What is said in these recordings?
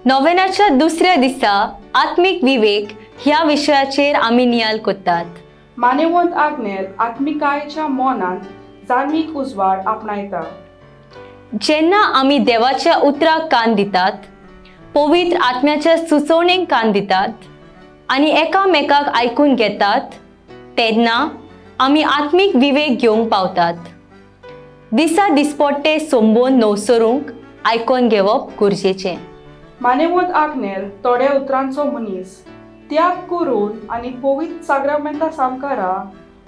नोवेनाच्या दुसऱ्या दिसा आत्मिक विवेक ह्या विशयाचेर आमी नियाल करतात. मानेवंत आग्नेल आत्मिकायेच्या मोनात जाणवीक उजवाड आपणायता. जेन्ना आमी देवाच्या उतराक कान दितात, पवित्र आत्म्याच्या सुचोवणेक कान दितात आनी एकामेकाक आयकून घेतात, तेन्ना आमी आत्मिक विवेक घेवंक पावतात. दिसा दिसपट्टे संबोवन नवसरूंक आयकोन घेवप गरजेचें. मानेवंत आग्नेल थोड्या उतरांचो मनीस त्याग करून आनी पवित्र साग्रामेंता सामकारा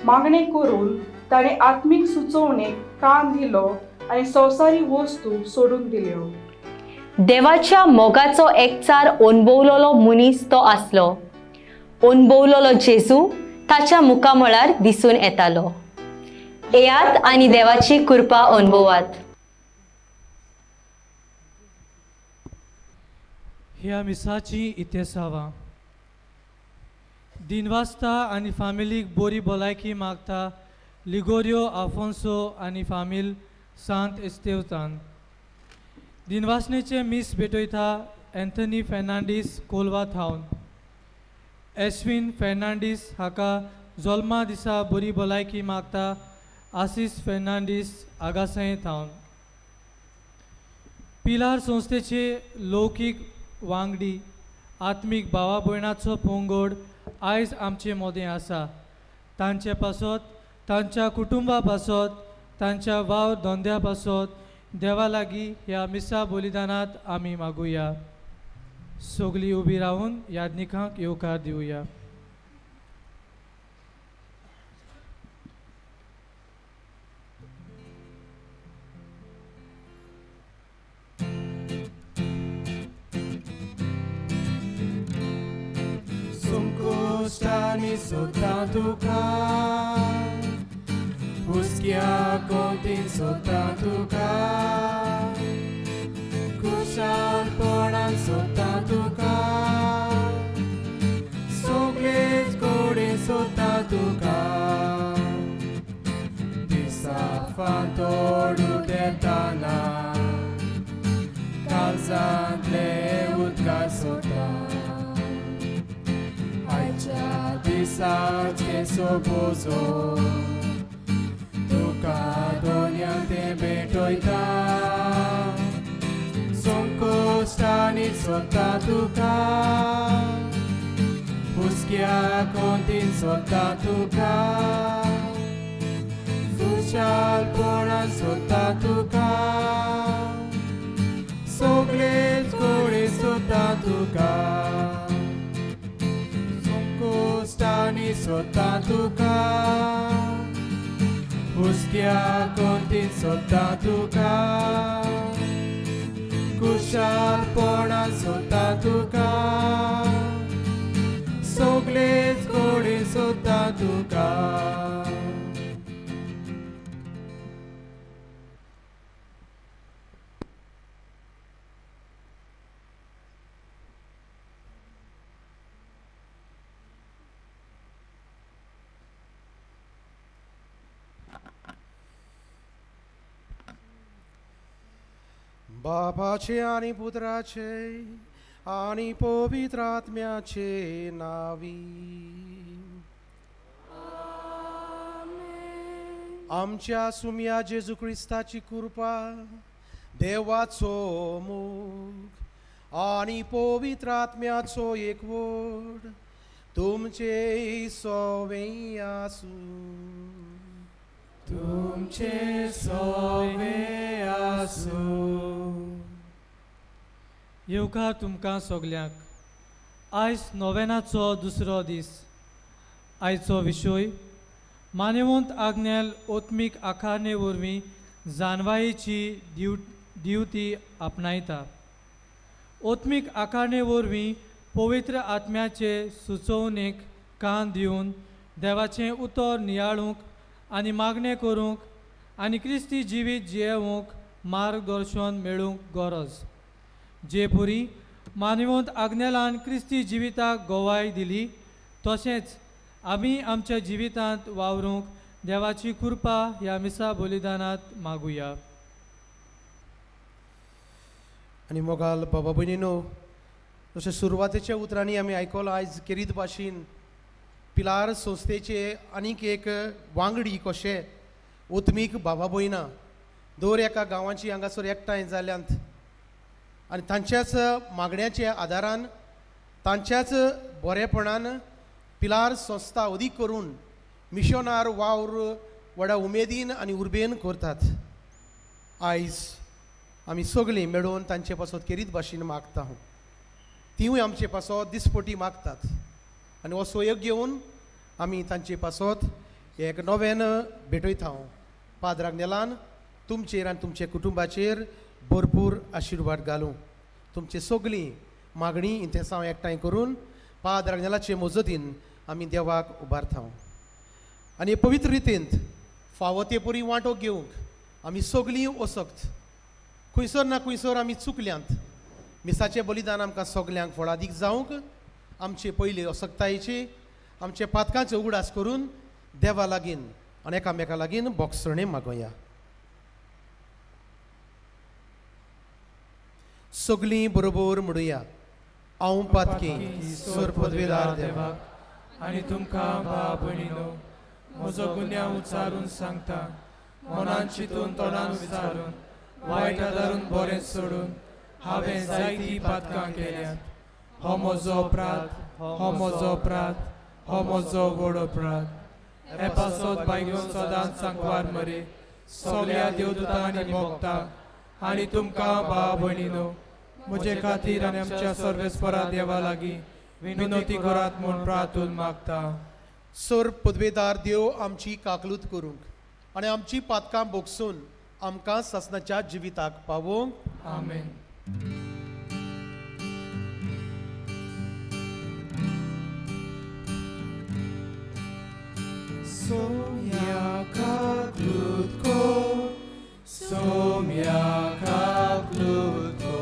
मागणे करून ताणें आत्मीक सुचोवणेक कान दिलो आनी संवसारी वस्तू सोडून दिल्यो. देवाच्या मोगाचो एकचार अणभवलोलो मनीस तो आसलो. अणभवलोलो जेजू ताच्या मुखामळार दिसून येतालो. येयात आनी देवाची कृपा अणभवात. ह्या मिसाची इतिहासावा दिनवासता आनी फामिलीक बरी भलायकी मागता लिगोरियो आफोन्सो आनी फामील सांत इस्तेवतान. दिनवासनेचे मीस भेटयता एंथनी फेर्नांडीस कोलवा थावन. एस्विन फेर्नांडीस हाका जल्मा दिसा बरी भलायकी मागता आसीस फेर्नांडीस आगासाय थावन. पिलार संस्थेचे लौकीक वांगडी आत्मीक भावा भयणाचो पोंगड आयज आमचे मोदें आसा. तांचे पासत, तांच्या कुटुंबा पासत, तांच्या वाव धंद्या पासत देवा लागीं ह्या मिसा बलिदानात आमी मागुया. सगळीं उबी रावन यादनिकांक येवकार दिवया. Stani soltanto ca Busquia contin soltanto ca Kushan poran soltanto ca Soglet kodin soltanto ca Disafantoru detana Calzantle utka soltanto Disace soposo Tuca donia te betoita Sonko stani soltanto ca Busquia contin soltanto ca Social poran soltanto ca Soglet core soltanto ca Stani soltanto ca Busquia contin soltanto ca Kushal poran soltanto ca Soglet kodin soltanto ca बापाचे आणि पुत्राचे आणि पवित्र आत्म्याचे नावी. आमच्या सुम्या जेजू ख्रिस्ताची कृपा, देवाचो मोग आणि पवित्र आत्म्याचो एकवट तुमचे सोवे आसूं. तुमचे सोवे आसूं. येवकार तुमकां सगल्यांक. आयज नोवेनाचो दुसरो दीस. आयचो विशय मानेवंत आग्नेल ओत्मीक आकारणे वरवीं जानवायेची दिवती आपणायता. ओत्मीक आकारणे वरवीं पवित्र आत्म्याचे सुचोवणेक कान दिवन देवाचें उतर नियाळूंक आनी मागणे करूंक आनी क्रिस्ती जिवीत जियेवंक मार्गदर्शन मेळूंक गरज. जे पुरी मानेवंत आग्नेलान क्रिस्ती जिविताक गोवाय दिली, तशेंच आमी आमच्या जिवितांत वावरूंक देवाची कृपा ह्या मिसा बलिदानात मागुया. आणि मोगाल बाबा भयणीनो, जशें सुरवातेच्या उतरांनी आमी आयकलां आयज केरीत भाशेन पिलार संस्थेचे आनीक एक वांगडी कशे ओतमीक भावा भयणां दर एका गांवांची हांगासर एकठांय जाल्यांत आनी तांच्याच मागण्याच्या आदारान तांच्याच बरेपणान पिलार संस्था अदीक करून मिशनार वावर व्हडा उमेदीन आनी उर्बेन करतात. आयज आमी सगळीं मेळून तांचे पासत केरीत भाशेन मागता. तिवूय आमचे पासत दिसपटी मागतात आनी हो सोयग घेवन आमी तांचे पासत एक नवेन भेटयता. पाद्र आग्नेलान तुमचेर आनी तुमचे कुटुंबाचेर भरपूर आशिर्वाद घालूं. तुमची सगळीं मागणी इंतेसांव एकठांय करून पाद्र आग्नेलाचे मजतीन आमी देवाक उबारता. आनी पवित्र रितींत फावो ते परी वांटो घेवंक आमी सगळीं वसक्त खंयसर ना खंयसर आमी चुकल्यांत मिसाचें बलिदान आमकां सगल्यांक फळादीक जावंक आमचे पयले असक्तायेची आमचे पातकांचो उगडास करून देवा लागीं आनी एकामेका लागीं बोगसणे मागोया. सगळीं बरोबर म्हणुया. हांव पातकी सोर पदवेदार देवाक आनी तुमकां भाव भयणीनो म्हजो गुन्यांव उच्चारून सांगता. मनान चिंतून तोंडान विचारून वायट आदारून बरें सोडून हांवें जायतीं पातकां केल्यांत. हो म्हजो अपराध, हो म्हजो अपराध, हो म्हजो व्हड अपराध. हे पासत बायगेवन सदांच सांकवार मरे सगळ्या देवदूतां आनी भोगतां आनी तुमकां भाव भयणीनो म्हजे खातीर आनी आमच्या सर्वेस्परा देवा लागीं विनोती करात म्हूण प्रार्थून मागता. सर पदवेदार देव आमची काकलूत करूंक आनी आमची पातकां बोगसून आमकां ससनाच्या जिविताक पावोवंक. आमेन. Somia kaklutko, somia kaklutko,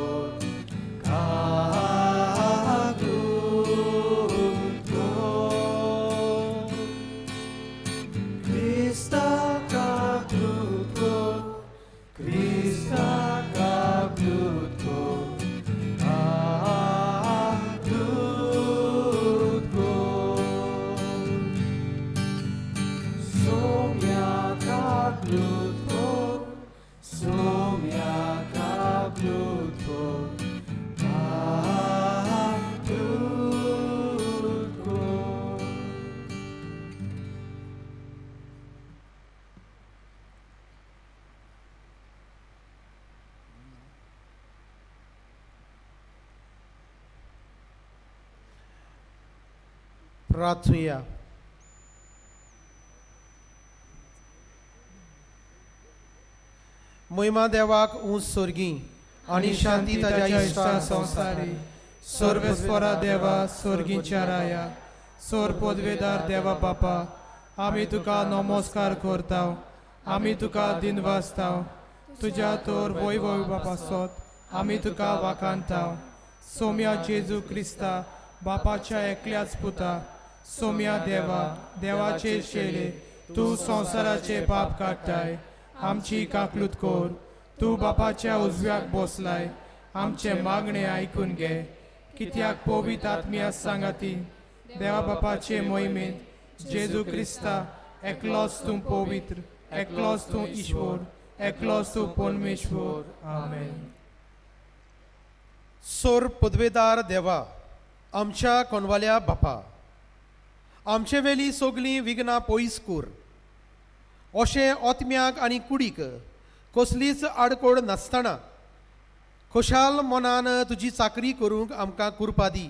kaklutko. Krista kaklutko, Krista kaklutko, kaklutko. Somia kaklutko, somia kaklutko, kaklutko. प्रार्थुया. महिमा देवाक उंच सोर्गी आनी शांती ताच्या इश्टा संसारी. सर्वेस्परा देवा स्वर्गीच्या राया सोर पदवेदार देवा बापा आमी तुका नमस्कार करताव. आमी तुका दिनवासताव. तुज्या तोर वैभव बापासत आमी तुका वाखाणताव. सोम्या जेजू क्रिस्ता बापाच्या एकल्याच पुता सोम्या देवा देवाचे शेले तूं संसाराचे पाप काडटाय. आमची काकलूत कोर. तूं बापाच्या उजव्याक बसलाय. आमचे मागणे आयकून घे. कित्याक पवित्र आत्म्या सांगाती देवा बापाचे मोहिमेंत जेजू क्रिस्ता एकलोच तूं पवित्र, एकलोच तूं ईश्वर, एकलोच तूं परमेश्वर. आमेन. सोर पदवेदार देवा आमच्या कोनवाल्या बापा आमचे वेली सगळीं विघ्नां पयस कर. अशें ओतम्याक आनी कुडीक कसलीच आडकोड नासतना खुशाल मनान तुजी चाकरी करूंक आमकां कृपा दी.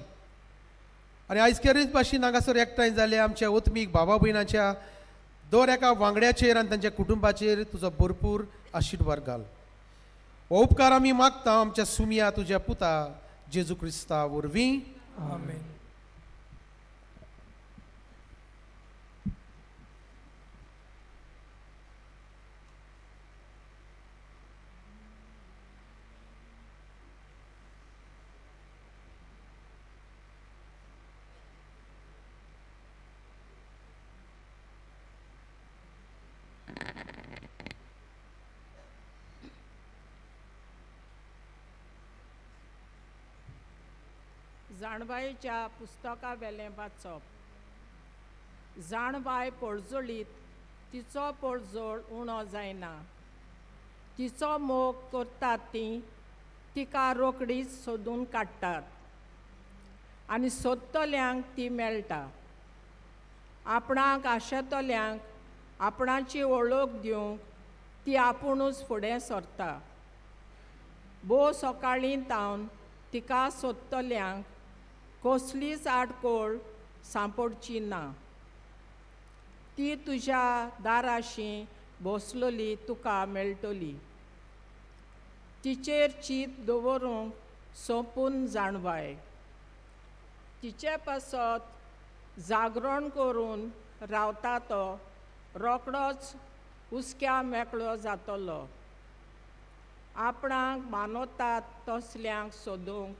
आनी आयज केरीत भाशेन हांगासर एकठांय जाले आमच्या ओतमीक भावा भयणाच्या दर एका वांगड्याचेर आनी तांच्या कुटुंबाचेर तुजो भरपूर आशिर्वाद घाल. हो उपकार आमी मागता आमच्या सुमिया तुज्या पुता जेजू क्रिस्ता वरवीं. आमेन. जाणबायेच्या पुस्तका वेलें वाचप. जाणबाय पळजोळीत तिचो पळजोळ उणो जायना. तिचो मोग करतात ती तिका रोकडीच सोदून काडटात आनी सोदतल्यांक ती मेळटा. आपणाक आशेतल्यांक आपणाची वळख दिवंक ती आपुणूच फुडें सरता. भोव सकाळीं तावन तिका सोदतल्यांक कसलीच आडकोळ सांपडची ना. ती तुज्या दाराशी बसलोली तुका मेळटली. तिचेर चीत दवरूंक सोंपून जाणबाय. तिचे पासत जागरण करून रावता तो रोकडोच हुस्क्या मेकळो जातलो. आपणाक मानवतात तसल्यांक सोदूंक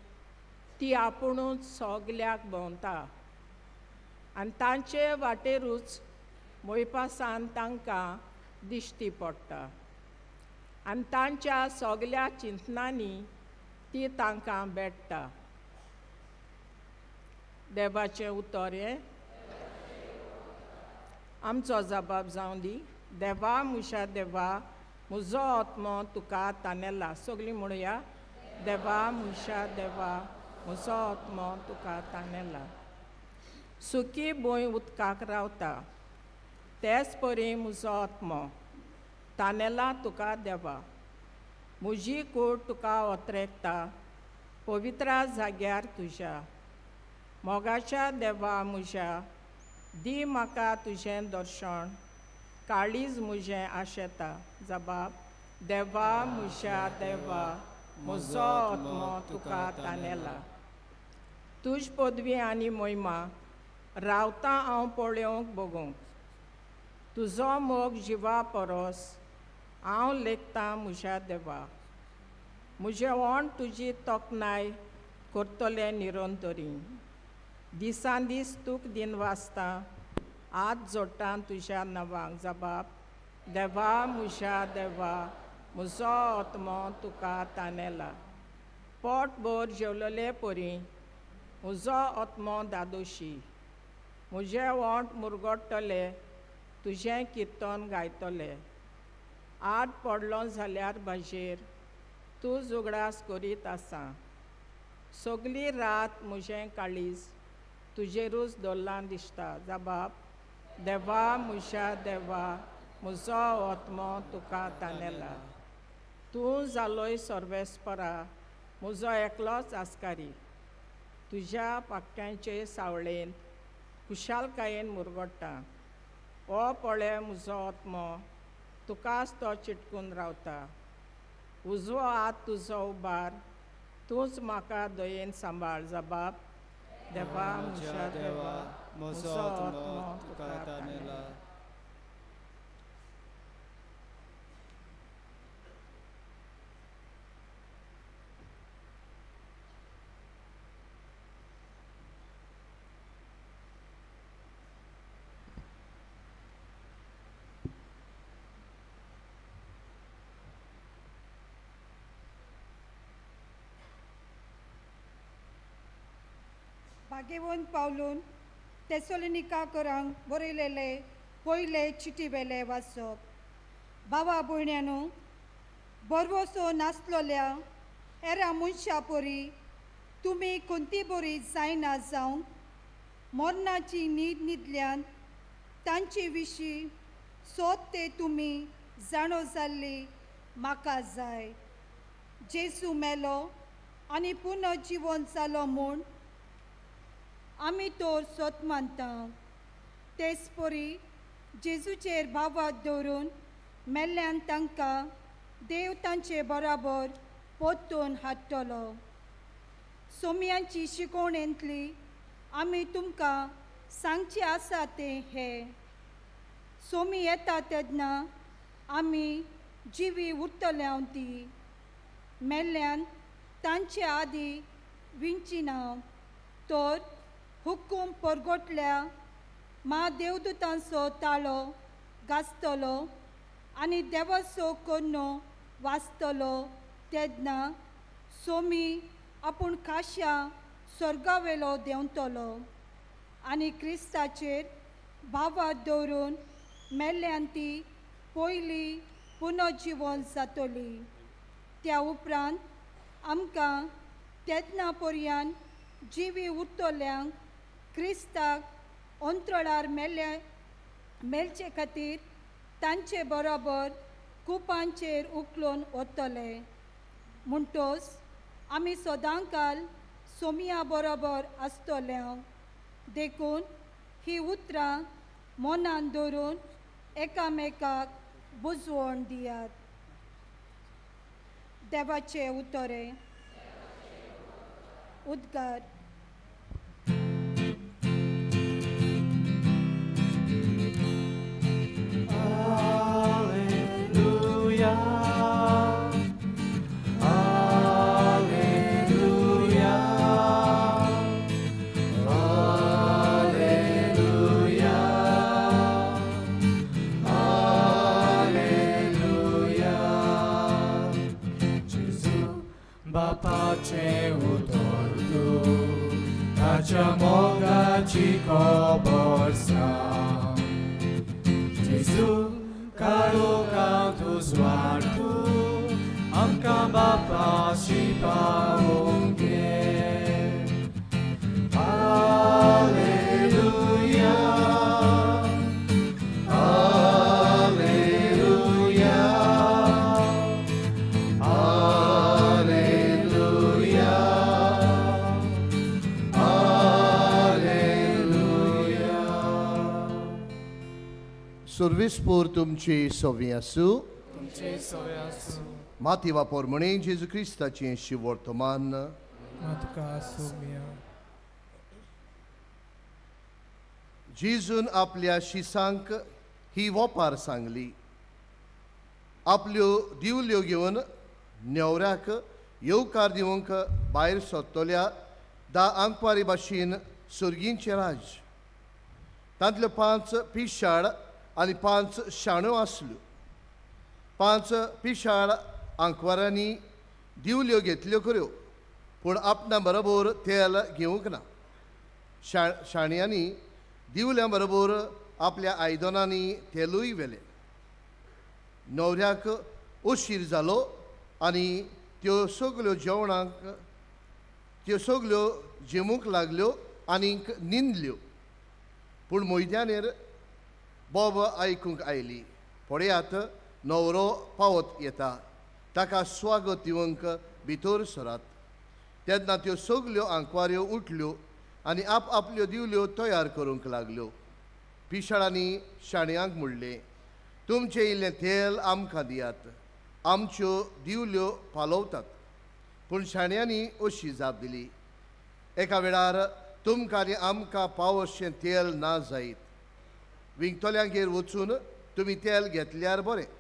ती आपुणूच सगल्याक भोंवता आनी तांचे वाटेरूच मोयपासान तांकां दिश्टी पडटा आनी तांच्या सगल्या चिंतनांनी ती तांकां भेटता. देवाचें उतर हें. आमचो जबाब जावं दी. देवा मुशा देवा म्हजो आत्मो तुका तानेला. सगलीं म्हणुया. देवा मुशा देवा म्हजो आत्मो तुका तानेला. सुकी भूंय उदकाक रावता तेच परी म्हजो आत्मो तानेला तुका देवा. म्हजी कूड तुका ओतरेकता पवित्र जाग्यार तुज्या. मोगाच्या देवा म्हज्या दी म्हाका तुजें दर्शन. काळीज म्हजें आशेता. जबाब. देवा म्हज्या देवा म्हजो आत्मो तुका तानेला. तुज पदवी आनी मोहिमा रावता हांव पळोवंक बगूंक. तुजो मोग जिवा परस हांव लेखतां म्हज्या देवा. म्हजें वोंड तुजी तोखणाय करतलें निरंतरी. दिसान दीस तूक दिन वाचता हात जोडटां तुज्या नांवांक. जबाब. देवा म्हज्या देवा म्हजो आत्मो तुका तानेला. पोट भर जेवलेले परी म्हजो आत्मो दादोशी. म्हजें वोंड मुरगडटलें तुजें किर्तन गायतलें. आड पडलो जाल्यार बाजेर तूं उगडास करीत आसा. सगली रात म्हजें काळीज तुजेरूच दवरलां दिसता. जबाब. देवा म्हज्या देवा म्हजो आत्मो तुका तानेला. तूं जालोय सर्वेस्परा म्हजो एकलोच आस्कारी. तुज्या पाक्क्यांचे सावळेंत खुशालकायेन मुरगडटा. हो पळय म्हजो आत्मो तुकाच तो चिटकून रावता. उजवो हात तुजो उबार तूंच म्हाका दयेन सांबाळ. जबाब. देवा म्हज्या देवा म्हजो आत्मो तुका तानेला. भाग्यवंत पावलून तेसोलिनिकांक बरयलेले पयले चिटी वेले वाचप. भावा भयण्यांनो, बरवसो नासलोल्या हेरा मनशां परी तुमी कोणती बरी जायना जावं मरणाची न्हीद न्हिदल्यान तांचे विशीं सोद ते तुमी जाणो जाल्ली म्हाका जाय. जेजू मेलो आनी पुनर्जीवन जालो म्हूण आमी तर सोत मानता. तेच परी जेजूचेर भावात दवरून मेल्ल्यान तांकां देव तांचे बराबर पोत्तून हाडटलो. सोमयांची शिकोवणेंतली आमी तुमकां सांगचे आसा तें हे. सोमी येता तेन्ना आमी जिवी उरतल्यांव ती. मेल्ल्यान तांचे आदी विंचिना तर हुकूम परगटल्या महादेवदूतांचो ताळो गाजतलो आनी देवाचो कन्नो वाजतलो तेन्ना सोमी आपूण खाशा स्वर्गावेलो देंवतलो आनी क्रिस्ताचेर भावात दवरून मेल्ल्यांती पयली पुनर्जीवन जातली. त्या उपरांत आमकां तेदना पर्यान जिवी उरतल्यांक क्रिस्ताक अंतराळार मेलचे खातीर तांचे बरोबर कुपांचेर उखलून वतले. म्हणटोच आमी सदांकाल सोमिया बरोबर आसतल्यांक देखून ही उतरां मनान दवरून एकामेकाक बुजवण दियात. देवाचे उतरे. उद्गार. Bapacie utordu, tacia moga cico borsa. Gesù, caro cantu sguardo, amca bapa si paunche. Alleluia, alleluia. Survispor तुमचे सोवी आसूं. तुमचे सवे आसूं. माती वापर म्हणे जेजू क्रिस्ताचें शिवर्तमान. तुका सोमिया. जेजून आपल्या शिसांक ही वोपार सांगली. आपल्यो दिवल्यो घेवन न्हेवऱ्याक येवकार दिवंक भायर सरतल्या 10 आंकवारी भाशेन सुर्गींचे राज. तांतल्यो 5 पिशाळ आनी 5 शाण्यो आसल्यो. 5 पिशाळ आंकवारांनी दिवल्यो घेतल्यो खऱ्यो, पूण आपणा बरोबर तेल घेवंक ना. शाणयांनी दिवल्या बरोबर आपल्या आयदनांनी तेलूय व्हेलें. न्हवऱ्याक उशीर जालो आनी त्यो सगल्यो जेवूंक लागल्यो आनीक निंदल्यो. पूण मोयद्यानेर बोब आयकूंक आयली. पळयात, न्हवरो पावत येता. ताका स्वागत दिवंक भितर सरात. तेन्ना त्यो सगल्यो आंकवाऱ्यो उठल्यो आनी आपल्यो दिवल्यो तयार करूंक लागल्यो. पिशाळांनी शाणयांक म्हणलें, तुमचें इल्लें तेल आमकां दियात, आमच्यो दिवल्यो पालवतात. पूण शाणयांनी अशी जाप दिली, एका वेळार तुमकां आनी आमकां पावशें तेल ना जायत. विंगतल्यांगेर वचून तुमी तेल घेतल्यार बरें.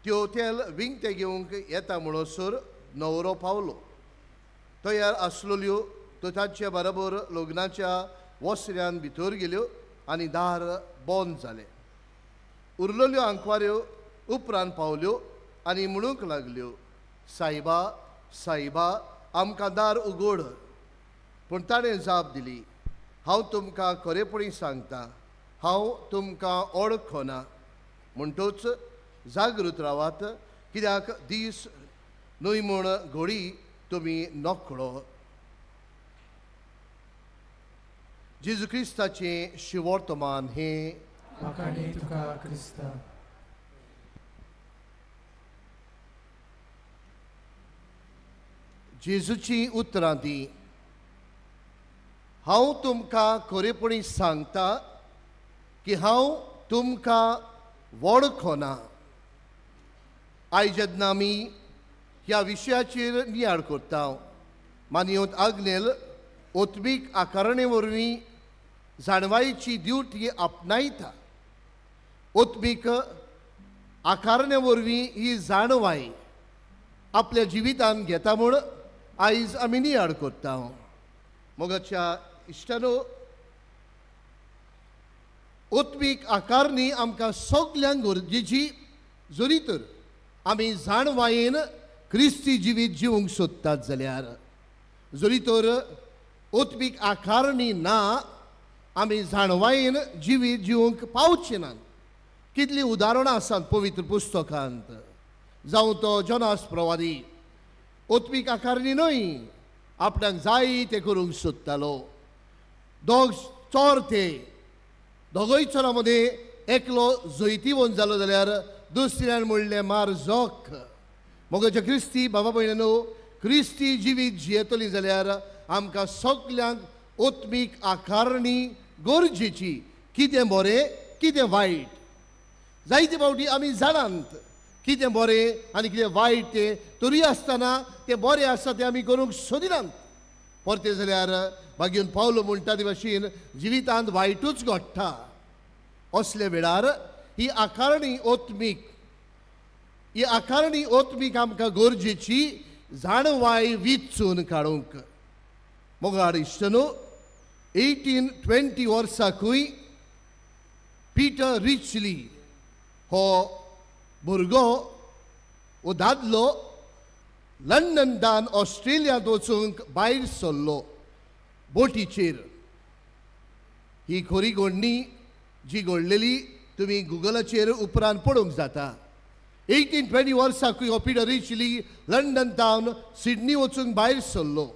त्यो तेल विंगते घेवंक येता म्हणसर न्हवरो पावलो. तयार आसलेल्यो तो ताचे बरोबर लग्नाच्या वस्र्यान भितर गेल्यो आनी दार बंद जालें. उरलेल्यो आंकवाऱ्यो उपरांत पावल्यो आनी म्हणूंक लागल्यो, सायबा सायबा आमकां दार उगड. पूण ताणें जाप दिली, हांव तुमकां खरेपणी सांगतां, हांव तुमकां वळखना. म्हणटूच जागृत रावात, कित्याक दीस न्हय म्हूण घडी तुमी नकळो. जेजू क्रिस्ताचें शिवर्तमान हें. म्हाकाणी तुका क्रिस्ता. जेजूची उतरां दी. हांव तुमकां खरेपणी सांगतां की हांव तुमकां वळखना. आयज जेन्ना आमी ह्या विशयाचेर नियाळ करता, मानयोत आग्नेल ओत्मीक आकारणे वरवीं जाणवायेची ड्युटी आपणायता. ओत्मीक आकारणे वरवीं ही जाणवाय आपल्या जिवितान घेता म्हूण आयज आमी नियाळ करता. मोगाच्या इश्टानो, ओत्मीक आकारणी आमकां सगल्यांक गरजेची, जरी तर आमी जाणवायेन क्रिस्ती जिवीत जिवंक सोदतात जाल्यार. जरी तर ओत्मीक आकारणी ना आमी जाणवायेन जिवीत जिवंक पावचे नात. कितलीं उदाहरणां आसात पवित्र पुस्तकांत. जावं तो जोनास प्रवादी ओत्मीक आकारणी न्हय, आपणाक जाय तें करूंक सोदतालो. दोग चोरते दोगूय चोरां मदें एकलो जैतिवंत जालो जाल्यार दुसऱ्यान म्हणलें मार जोख. मोगाच्या क्रिस्ती बाबा भयणांनो, क्रिस्ती जिवीत जियेतली जाल्यार आमकां सगल्यांक ओत्मीक आकारणी गरजेची. कितें बरें कितें वायट. जायते फावटी आमी जाणात कितें बरें आनी कितें वायट तें, तरी आसतना तें बरें आसा तें आमी करूंक सोदिनात. परते जाल्यार भाग्यून पावलो म्हणटा ते भाशेन जिवितांत वायटूच घडटा. असले वेळार ही आकारणी ओत्मीक आमकां गरजेची जाणवाय विचून काडूंक. मोगाड इश्टनो, 1820 वर्साकूय पीटर रिचली हो भुरगो वो दादलो लंडनदान ऑस्ट्रेलियांत वचूंक भायर सरलो बोटीचेर. ही खरी घडणी जी घडलेली तुमी गुगलाचेर उपरांत पळोवंक जाता. 1820 वर्साकूय हो Peter richly London town Sydney वचूंक भायर सरलो.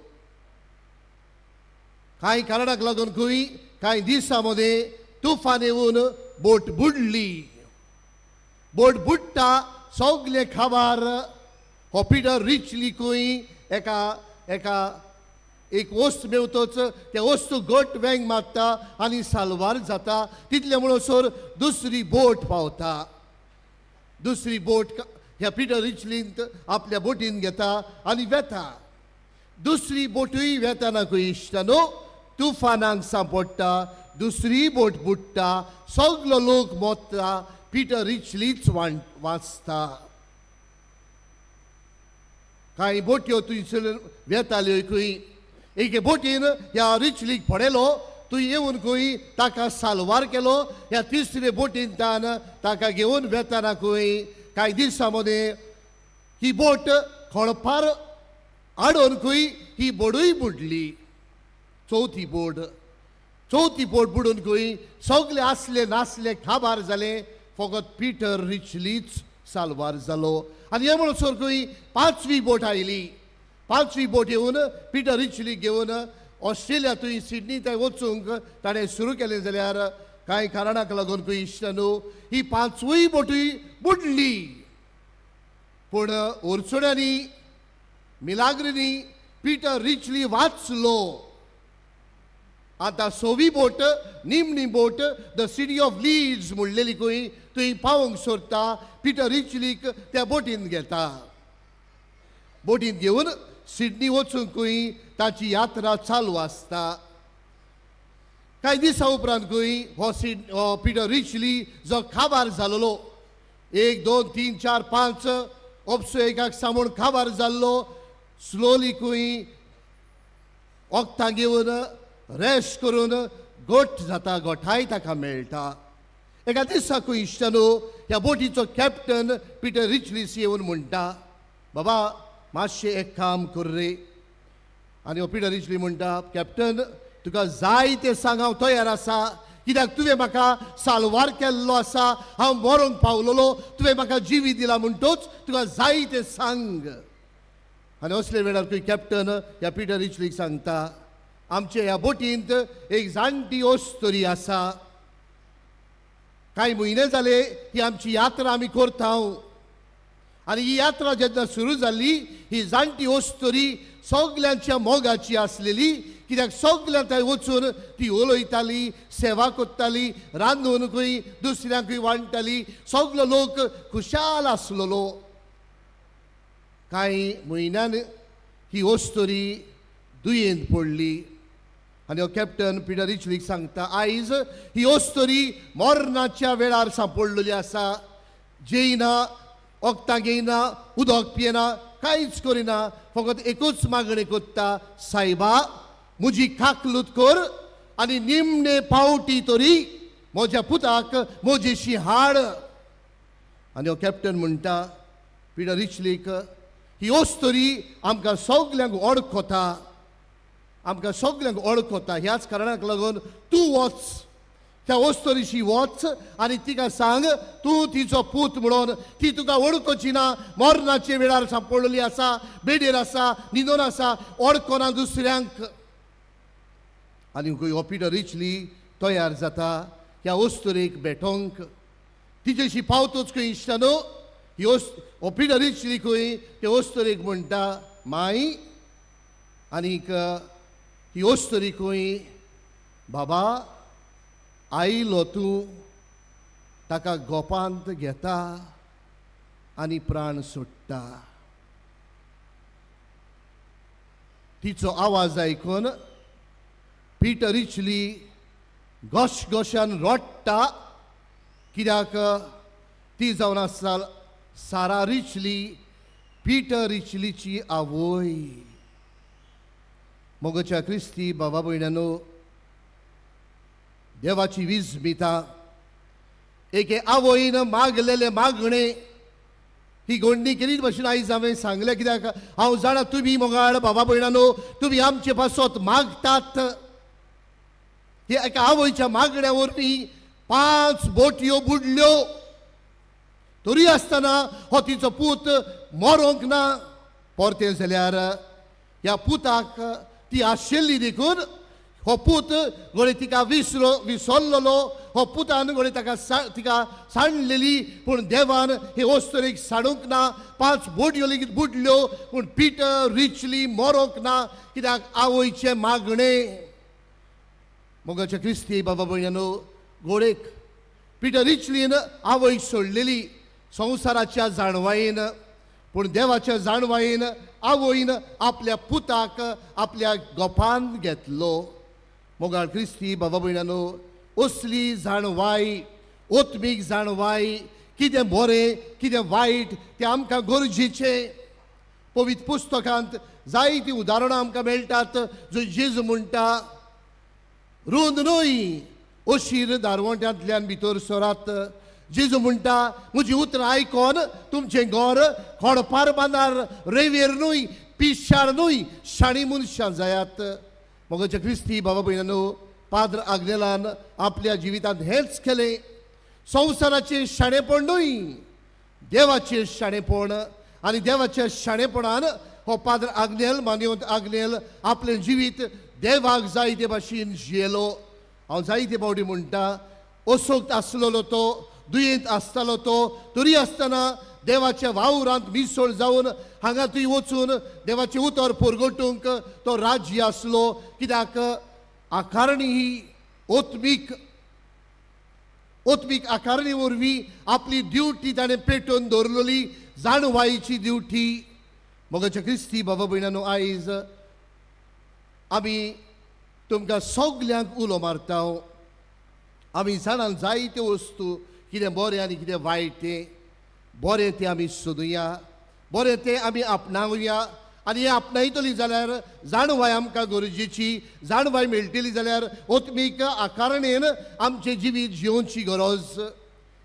कांय कारणाक लागून खंय कांय दिसां मदें तुफान येवन बोट बुडली. बोट बुडटा सगले खबर हो पीटर रिचली खंय एका एक वस्त मेवतोच त्या वस्तू घट वेंग मारता आनी साल्वार जाता. तितले म्हणसर दुसरी बोट पावता. दुसरी बोट ह्या पीटर रिचलींत आपल्या बोटीन घेता आनी वेता. दुसरी बोटूय वेताना खंय इश्टानो तुफानाक सांपडटा. दुसरी बोट बुडटा. सगलो लोक मोत्ता. पीटर रिचलीच वाचता. कांय बोट्यो थंयसर वेताल्यो खंय. एके बोटीन ह्या रिचलीक पडलो. थंय येवन खंय ताका साल्वार केलो. ह्या तिसरे बोटीन ताका घेवन वेताना खंय कांय दिसां मदें ही बोट खोळपार हाडून खंय ही बोटूय बुडली. चवथी बोट बुडून खंय सगले आसले नासले खाबार जाले. फकत पीटर रिचलीच साल्वार जालो. आनी हे म्हणसर खंय पांचवी बोट आयली. पांचवी बोट येवन पीटर रिचली घेवन ऑस्ट्रेलिया थंय सिडनी थंय वचूंक ताणें सुरू केलें जाल्यार कांय कारणाक लागून खंय इश्टानो ही पांचवूय बोटूय बुडली. पूण ओरचुड्यांनी मिलाग्रिनी पीटर रिचली वाचलो. आतां सवी बोट निमणी बोट द सिटी ऑफ लीड्स म्हणलेली खंय थंय पावंक सोदता. पीटर रिचलीक त्या बोटीन घेता. बोटीन घेवन सिडनी वचूंक खंय ताची यात्रा चालू आसता. कांय दिसां उपरांत खंय हो पीटर रिचली जो खाबार जालोलो 1 2 3 4 5 अपसो एकाक सामून खाबार जाल्लो स्लोली खंय वखदां घेवन रेस्ट करून गोठ जाता. गोठाय ताका मेळटा. एका दिसा खंय इश्टानो ह्या बोटीचो कॅप्टन पीटर रिचलीस येवन म्हणटा बाबा मातशें एक काम कर रे. आनी हो पीटर रिचली म्हणटा कॅप्टन तुका जाय तें सांग हांव तयार आसा. कित्याक तुवें म्हाका साल्वार केल्लो आसा. हांव मरोंक पावलोलो. तुवें म्हाका जिवी दिला म्हणटोच तुका जाय तें सांग. आनी असले वेळार खंय कॅप्टन ह्या पीटर रिचलीक सांगता आमचे ह्या बोटींत एक जाणटी ओस्तरी आसा. कांय म्हयने जाले ही आमची यात्रा आमी करता. आनी ही यात्रा जेन्ना सुरू जाल्ली ही जाणटी ओस्तरी सगल्यांच्या मोगाची आसलेली. कित्याक सगळ्यां थंय वचून ती उलयताली, सेवा करताली, रांदून खंय दुसऱ्यांकूय वांटताली. सगलो लोक खुशाल आसलेलो. कांय म्हयन्यान ही ओस्तरी दुयेंत पडली. आनी हो कॅप्टन पीटर रिचलीक सांगता आयज ही ओस्तरी मरणाच्या वेळार सांपडलेली आसा. जेयना, वखदां घेयना, उदक पियेना, कांयच करिना. फकत एकूच मागणी करता सायबा म्हजी काकलूत कर आनी निमणे पावटी तरी म्हज्या पुताक म्हजेशी हाड. आनी हो कॅप्टन म्हणटा पीटर रिचलीक ही ओस्तरी आमकां सगल्यांक वळखता. आमकां सगल्यांक वळखता. ह्याच कारणाक लागून तूं वच, त्या वस्तोरीशी वच आनी तिका सांग तूं तिचो पूत म्हणून. ती तुका वळखची ना, मरणाचे वेळार सांपडलेली आसा, बेडेर आसा, न्हिदोन आसा, वळखना दुसऱ्यांक. आनी हो पिटर रिचली तयार जाता ह्या वस्तोरेक भेटोंक. तिचेशी पावतोच खंय इश्ट न्हू. ही हो पिटर रिचली खंय ते वस्तोरेक म्हणटा माय. आनीक ही वस्तोरी खंय बाबा आयलो तूं, ताका गोपांत घेता आनी प्राण सोडटा. तिचो आवाज आयकून पिटर रिचली गोशान रडटा, कित्याक ती जावन आसा सारा रिचली, पिटर रिचलीची आवय. मोगच्या क्रिस्ती बाबा भयणांनो, देवाची विस्मिता, एके आवयन मागलेले मागणे ही गोंडणी केली भाशेन आयज हांवें सांगलें. कित्याक हांव जाणा तुमी मोगाळ बाबा भयणांनो, तुमी आमचे पासत मागतात. हे एका आवयच्या मागण्या वरवीं 5 बोटयो बुडल्यो. तरी आसतना हो तिचो पूत मरोंक ना. परते जाल्यार ह्या पुताक ती आशिल्ली देखून हो पूत घोडे तिका विसरलेलो. हो पुतान घोडे तिका सांडलेली, पूण देवान हे वस्तोरेक सांडूंक ना. 5 बोटयो लेगीत बुडल्यो, पूण पिटर रिचली मरोंक ना, कित्याक आवयचे मागणे. मोगाच्या क्रिस्ती बाबा भयणांनो, घोडेक पिटर रिचलीन आवय सोडलेली संवसाराच्या जाणवायेन, पूण देवाच्या जाणवायेन आवयन आपल्या पुताक आपल्या गोपांत घेतलो. मोगाळ क्रिस्ती बाबा भयणांनो, असली जाणवाय, ओत्मीक जाणवाय, कितें बरें कितें वायट तें आमकां गरजेचें. पवित्र पुस्तकांत जायतीं उदाहरणां आमकां मेळटात. जंय जेजू म्हणटा रुंद न्हय अशीर दारवंट्यांतल्यान भितर सरात. जेजू म्हणटा म्हजी उतरां आयकोन तुमचें घर खोडपार बांदार, रेवेर न्हय, पिशार न्हय, शाणी मनशां जायात. मोगाच्या क्रिस्ती बाबा भयणांनो, पाद्र आग्नेलान आपल्या जिवितांत हेंच केलें. संवसाराचें शाणेपण न्हय, देवाचें शाणेपण. आनी देवाच्या शाणेपणान हो पाद्र आग्नेल, मानिवंत आग्नेल, आपलें जिवीत देवाक जाय ते भाशेन जियेलो. हांव जायते फावटी म्हणटा, असोक्त आसलेलो तो, दुयेंत आसतालो तो, तरी आसतना देवाच्या वावरांत मिसळ जावन हांगा थंय वचून देवाचें उतर परगटूंक तो राज्य आसलो. कित्याक आकारणी ही ओत्मीक आकारणी वरवीं आपली ड्युटी ताणें पेटोवन दवरलेली, जाणवायेची ड्युटी. मोगाच्या क्रिस्ती बाबा भयणांनो, आयज आमी तुमकां सगल्यांक उलो मारता. आमी जाणान जायत्यो वस्तू, कितें बरें आनी कितें वायट तें. बरें तें आमी सोदुया, बरें तें आमी आपणावया. आनी हें आपणायतलीं जाल्यार जाणवाय आमकां गरजेची. जाणवाय मेळटली जाल्यार ओत्मीक आकारणेन आमचें जिवीत जिवोवची गरज.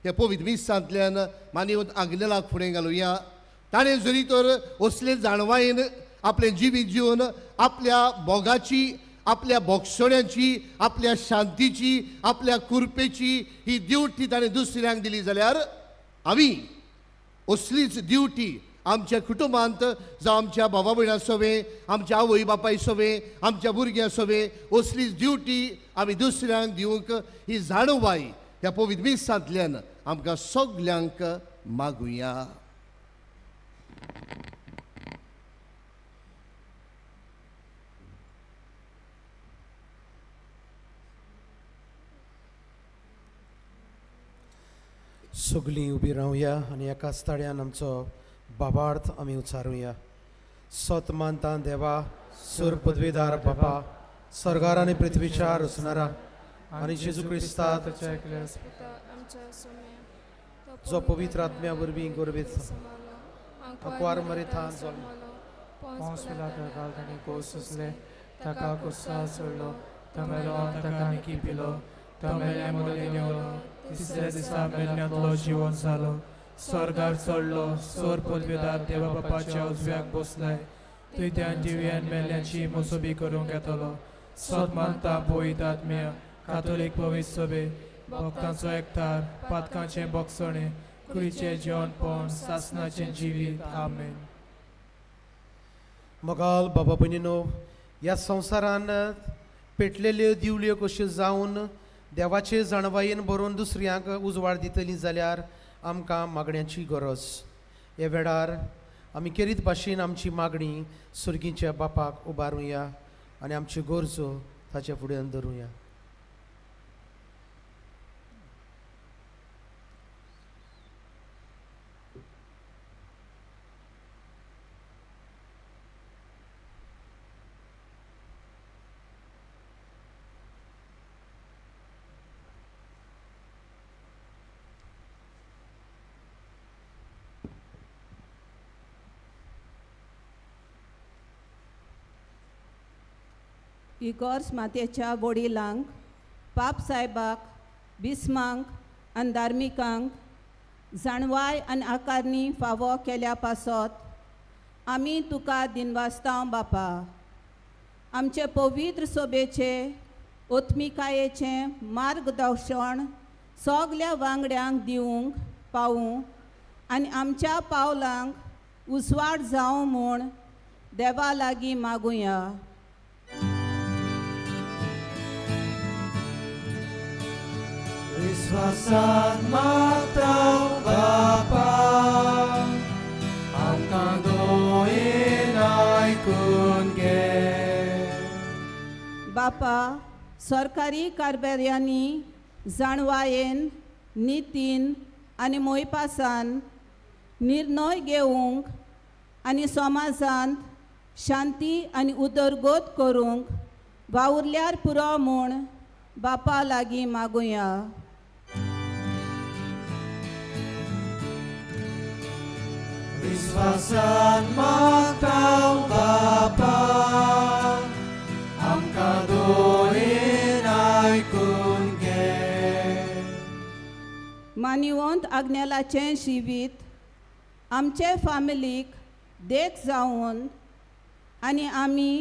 हे पवित्र मिसांतल्यान मानिवंत आग्नेलाक फुडें घालुया. ताणें जरी तर असले जाणवायेन आपलें जिवीत जिवन आपल्या मोगाची, आपल्या भोगसण्याची, आपल्या शांतीची, आपल्या कुरपेची ही ड्युटी ताणें दुसऱ्यांक दिली जाल्यार आमी असलीच ड्युटी आमच्या कुटुंबांत, जावं आमच्या भावा भयणां सोवे, आमच्या आवय बापाय सोवे, आमच्या भुरग्यां सोवे, असलीच ड्युटी आमी दुसऱ्यांक दिवंक ही जाणवाय ह्या पवित्र मिसांतल्यान आमकां सगल्यांक मागुया. सगळीं उबी रावया आनी एकाच ताळ्यान आमचो बाबार्थ आमी उच्चारुया. सत मानता देवा, सूर पदवीदार बापा, स्वर्गार आनी पृथ्वीचार रचणारा, आनी जेजू क्रिस्तांत जो पवित्र आत्म्या वरवीं गोरबेत अकवार मरेथान ताका कुस्सा सोडलो, तमेलो ताका निकी पिलो, तमेले मोदे देवलो, तिसऱ्या दिसा मेलण्यांतलो जिवन जालो, स्वर्गार चडलो, सोर पदवीदार देवा बापाच्या उजव्याक बसलाय, तुज्यान जिव्यान मेल्ल्याची मोसोबी करूंक येतलो सोद मानता पवित्र आत्म्या कातोलीक पवित्र सभे भक्तांचो एकठार पातकांचे बोगसणे कुडीचे जेवणपण सासणाचें जिवीत आमेन. मोगाल बाबा भयणीनो, ह्या संवसारान पेटलेल्यो दिवल्यो कश्यो जावन देवाचे जाणवायेन भरून दुसऱ्यांक उजवाड दितली जाल्यार आमकां मागण्यांची गरज. ह्या वेळार आमी केरीत भाशेन आमची मागणी सुर्गीच्या बापाक उबारुया आनी आमच्यो गरजो ताच्या फुड्यान धरुया. इगोर्स मातेच्या वडिलांक पाप साहेबाक बिस्मांक आनी धार्मिकांक जाणवाय आनी आकारणी फावो केल्या पासत आमी तुका दिनवासतांव बापा. आमचे पवित्र सोबेचे ओत्मिकायेचें मार्गदर्शन सगल्या वांगड्यांक दिवंक पावूं आनी आमच्या पावलांक उसवाड जावं म्हूण देवा लागीं मागुया. विश्वासान मागतां बापा आमकां दोयेन आयकून घे. बापा, सरकारी कारभाऱ्यांनी जाणवायेन नितीन आनी मोयपासान निर्णय घेवंक आनी समाजांत शांती आनी उदरगत करूंक वावुरल्यार पुरो म्हूण बापा लागीं मागुया. विश्वासान मागतां बापा आमकां दोयेन आयकून घे. मानिवंत आग्नेलाचें जिवीत आमचे फामिलीक देख जावन आनी आमी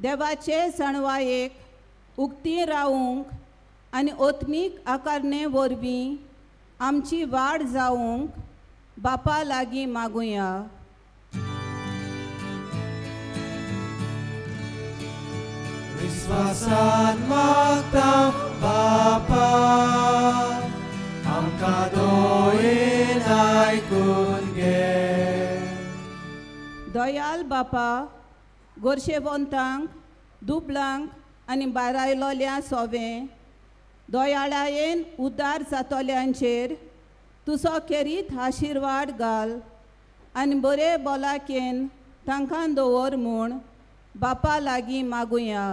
देवाचे जाणवायेक उक्ती रावूंक आनी ओत्मीक आकारणे वरवीं आमची वाड जावंक बापा लागीं मागुया. विश्वासान मागतां बापा आमकां दोयेन आयकून घे. दयाल बापा, गोरशेवंतांक दुबळांक आनी बारायलोल्या सोवें दोयाळायेन उदार जातोल्यांचेर तुजो केरीत आशिर्वाद घाल आनी बरे बोलाकेन तांकां दवर म्हूण बापा लागीं मागुया.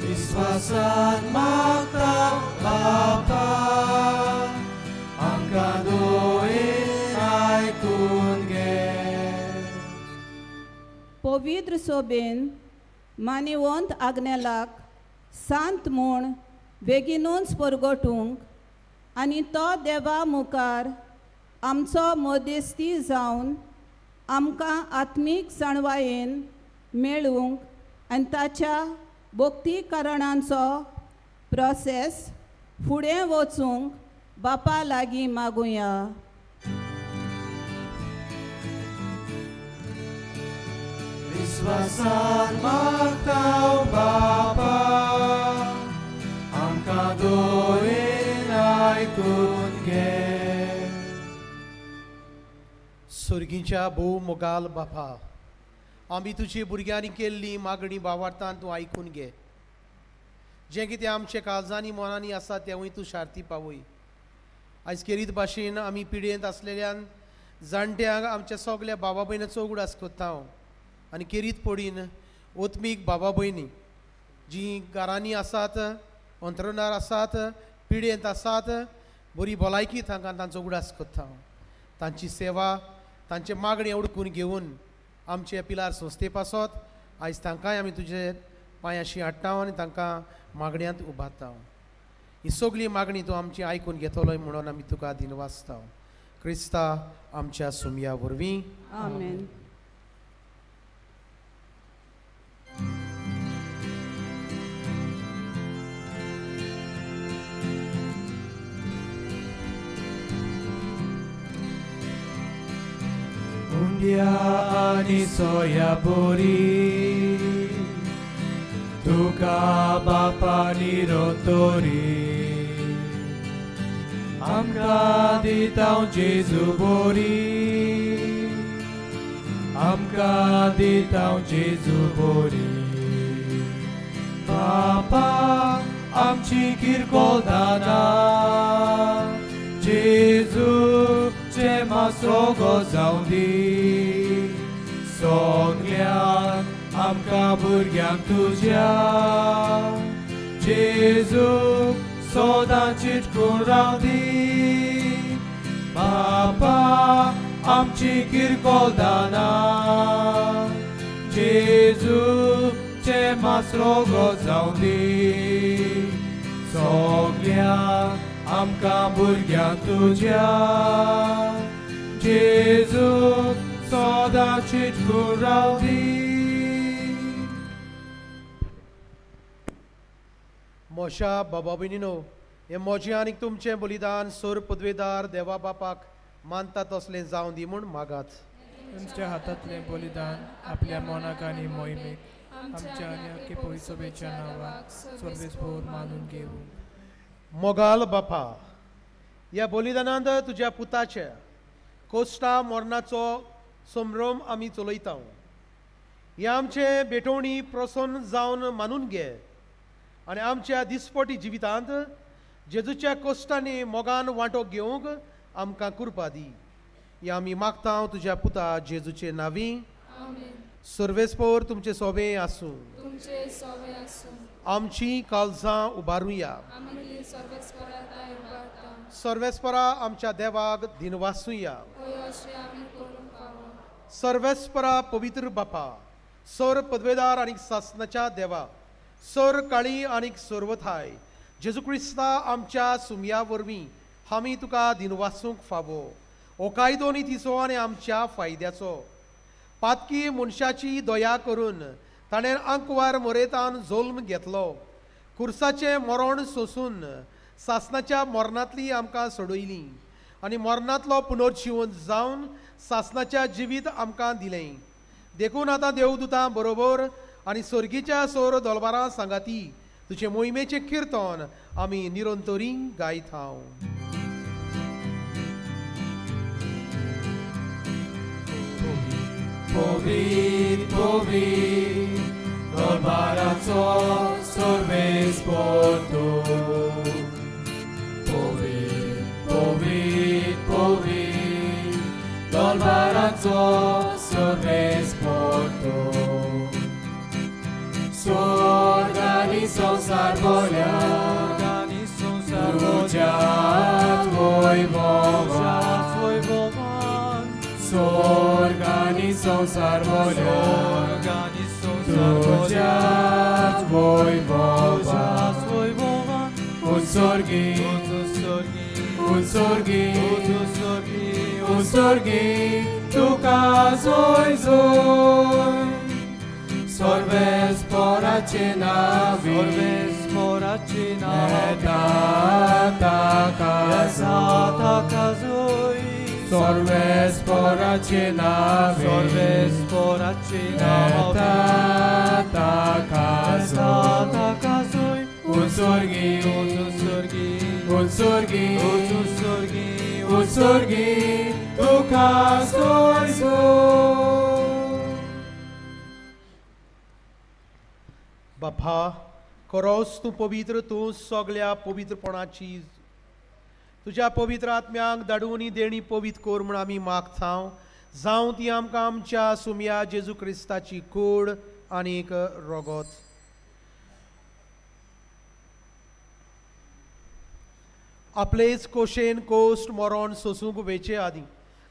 विश्वासान मागतां बापा आमकां दोयेन आयकून घे. पवित्र सोबेन मानिवंत आग्नेलाक सांत म्हूण बेगिनूच परगटूंक आनी तो देवा मुखार आमचो मदेस्ती जावन आमकां आत्मीक जाणवायेन मेळूंक आनी ताच्या भक्तीकरणांचो प्रोसेस फुडें वचूंक बापा लागीं मागुया. विश्वासान मागतां बापा आमकां दोयेन आयकून घे. सुर्गीच्या भोव मोगाल बापा, आमी तुजी भुरग्यांनी केल्ली मागणी भावार्थान तूं आयकून घे. जें कितें आमचे काळजांनी मनांनी आसा तेंवूय तूं शार्ती पावय. आयज केरीत भाशेन आमी पिडेंत आसलेल्यान जाणट्यांक आमच्या सगल्या भावा भयणाचो उगडास कोत्ता हांव. आनी केरीत पडीन ओत्मीक भावा भयणी जीं घरांनी आसात, अंतरुणार आसात, पिडेंत आसात, बरी भलायकी तांकां तांचो उगडास कोत्ता हांव. तांची सेवा, तांचे मागणी ओळखून घेवन आमचे पिलार संस्थे पासत आयज तांकांय आमी तुजे पांयाशी हाडटा आनी तांकां मागण्यांत उबारता. ही सगळी मागणी तूं आमची आयकून घेतलोय म्हणून आमी तुका दिनवासता. क्रिस्ता आमच्या सुमया वरवीं आमेन. Undia ani soya bori, tuka bapa nirotori. Amka ditau Jesu bori, amka ditau Jesu bori. Papa amchi kirkol dana, Jesu चे मासरोगो जावं दी. सगळ्यांक आमकां भुरग्यांक तुज्या जेजूक सदां चिटकून राव दी. बापा आमची किरकोळ दानां जेजूचे मासरोगो जावं दी. सगळ्यांक आमकां भुरग्यांक तुज्या जेजूक सदां चिटकून राव दी. मोशा बाबा भयणीनो, हे मोजे आनीक तुमचें बलिदान सोर पदवेदार देवा बापाक मानता तसलें जावं दी म्हूण मागात. तुमच्या हातांतलें बलिदान आपल्या मोनाक आनी मोहिमेक आमच्या आनी आख्खे पवित्रसभेच्या नांवाक सर्वेस्पोर मानून घेवं. मोगाल बापा, ह्या बलिदानांत तुज्या पुताच्या कोश्टा मरणाचो संभ्रम आमी चलयता. हे आमचे बेटवणी प्रसन्न जावन मानून घे आनी आमच्या दिसपटी जिवितांत जेजूच्या कोश्टांनी मोगान वांटो घेवंक आमकां कृपा दी. हे आमी मागता तुज्या पुता जेजूचे नांवी. सर्वेस्पोर तुमचे सोबे आसूं. आमची काळजां उबारुया. सर्वेस्परा आमच्या देवाक दिनवासुया. सर्वेस्परा पवित्र बापा, सर पदवेदार आनी सासणाच्या देवा, सर काळी आनी सर्वथाय जेजू क्रिस्ता आमच्या सुमया वरवीं आमी तुका दिनवासूंक फावो. हो कायदो नितीचो आनी आमच्या फायद्याचो. पातकी मनशाची दया करून ताणें अंकवार मोरेतान जल्म घेतलो. कुर्साचें मरण सोसून सासणाच्या मरणांतली आमकां सोडयली आनी मरणांतलो पुनर्जीवन जावन सासणाच्या जिवीत आमकां दिलें. देखून आतां देवदूतां बरोबर आनी सर्गीच्या सोर दोलबारां सांगाती तुजे मोहिमेचें किर्तन आमी निरंतरी गायता. Povit, povit, dolbaraco सर्वेस्पोर tu. Povit, povit, povit, dolbaraco सर्वेस्पोर tu. Sorgani संसार volia, tudzia tvoj vovan. Sorgani संसार volia, tudzia tvoj vovan. Utsorgi, utsorgi, utsorgi, tuka zoj zoj. Sorvesporace navi, eta kazoi. Sorvesporace navi, eta kazoi. Utsorgi, utsorgi, utsorgi, tuka zoj zoj. बापा, खरोच तूं पवित्र, तूं सगळ्या पवित्रपणाची तुज्या पवित्र आत्म्याक धाडून देणी पवित्र कोर म्हूण आमी मागता. जावं ती आमकां आमच्या सुमया जेजू क्रिस्ताची कूड आनीक रगत. आपलेच कोशेन कोश्ट मरण सोसूंक वेचे आदीं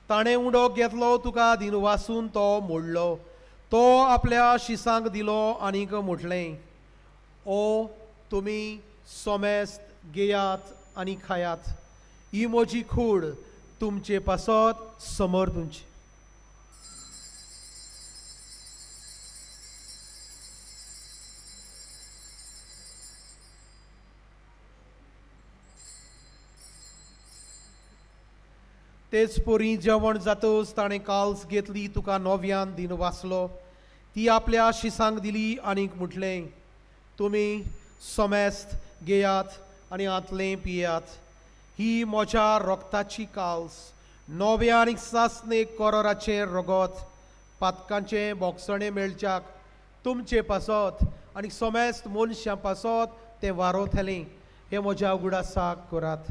ताणें उंडो घेतलो, तुका दिनवासून तो मोडलो. तो आपल्या शिसांक दिलो आनीक म्हटलें, ओ तुमी सोमेस्त घेयात आनी खायात. ही म्हजी कूड, तुमचे पासत समोर तुमचे. तेच पोरी जेवण जातोच ताणें काल्स घेतली तुका नव्यान दिन वाचलो. ती आपल्या शिसांक दिली आनीक म्हटलें, तुमी सोमेस्त घेयात आनी आतलें पियात. ही म्हज्या रोगताची काल्स, नव्या आनीक सासणेक कोरोराचें रगत, पातकांचें बोगसणें मेळच्याक तुमचे पासत आनी सोमेस्त मनशां पासत तें वारोथेलें. हें म्हज्या उगडासाक करात.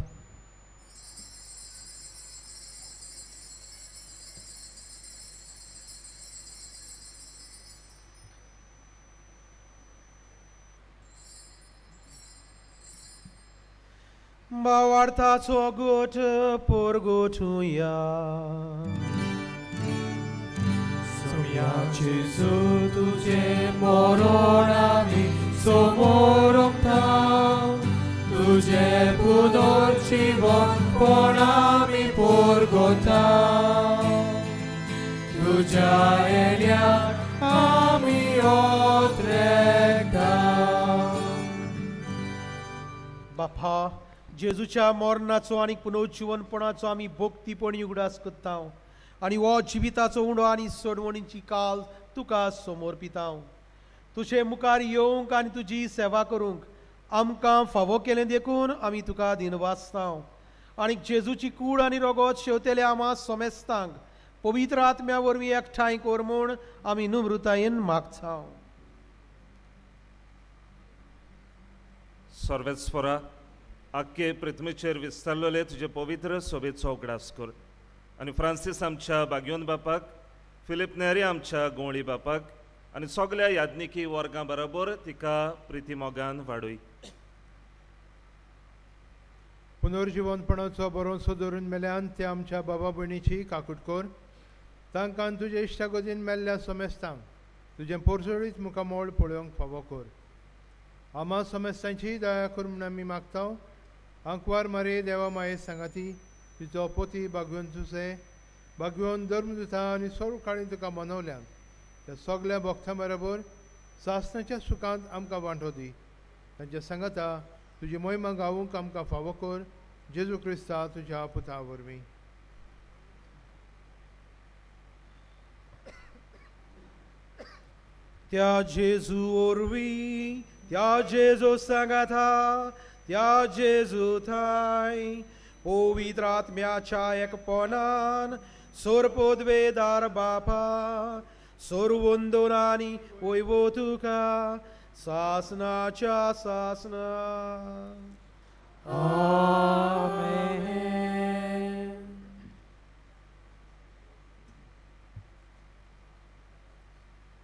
भावार्थाचो गोठ पोरगोठुया. Jezu, तुझे मरण आमी समोर उक्ताव, तुझे पुनर्जीवन पण आमी पोरगोताव. तुझ्या येण्याक आमी ओत्रेकताव. बापा, जेजूच्या मरणाचो आनी पुनर्जीवनपणाचो आमी भक्तीपणी उगडास करता आनी हो जिविताचो उणो आनी सोडवणीची काल तुका समर्पितां. तुजे मुखार येवंक आनी तुजी सेवा करूंक आमकां फावो केलें देखून आमी तुका दिनवासता. आनी जेजूची कूड आनी रगत शेवतेल्या आमा सोमेस्तांक पवित्र आत्म्या वरवीं एकठांय कर म्हूण आमी नम्रतायेन मागता. सर्वेस्परा, आख्खे पृथ्वीचेर विस्तारलेले तुजे पवित्र सोबेचो उगडास कर. आनी फ्रांसीस आमच्या बागयोन बापाक, फिलिप नेरी आमच्या गोवळी बापाक आनी सगळ्या याज्ञिकी वर्गां बरोबर तिका प्रिती मोगान वाडूय. पुनर्जीवनपणाचो बरोसो धरून मेल्यान ते आमच्या बाबा भयणीची काकूट कर. तांकां तुजे इश्टागोदीन मेल्ल्या सोमेस्तांक तुजें पोरसोळीत मुखामोळ पळोवंक फावो कर. आमा सोमेस्तांची दया कर म्हूण आमी मागता. आंकवार मारे देवा माये सांगाती, तिचो पोती बागवेन तुसे बागवेन धर्मदुता आनी सोर काळी तुका मनवल्यान त्या सगळ्या भक्तां बरोबर सासणाच्या सुखांत आमकां वांटो दी. तांच्या सांगाता तुजी महिमा गावूंक आमकां फावो कर. जेजू क्रिस्ता तुज्या पुता वरवीं. त्या जेजू वरवीं, त्या जेजू सांगाता, त्या जेजू थाय पवित्र आत्म्याच्या एकपणान सोरपोदवेदार बापा सोरवंदनानी वैभव तुका सासनाच्या सासना. आमेन.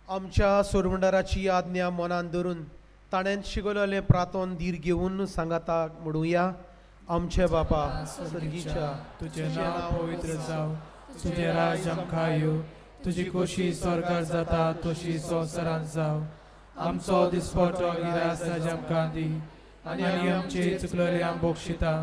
आमच्या सोरवंडाराची आज्ञा मनान धरून ताणें शिकवलेलें प्रार्थन धीर घेवन सांगाता म्हणुया. आमचे बापा सर्गीच्या, तुझे नाव पवित्र जाव, तुझे राज आमकां येवं, तुजी खोशी स्वर्गार जाता तशी संवसारांत जाव. आमचो दिसपट्टो गिरास आज आमकां दी आनी आमची चुकलेली आम बक्षिता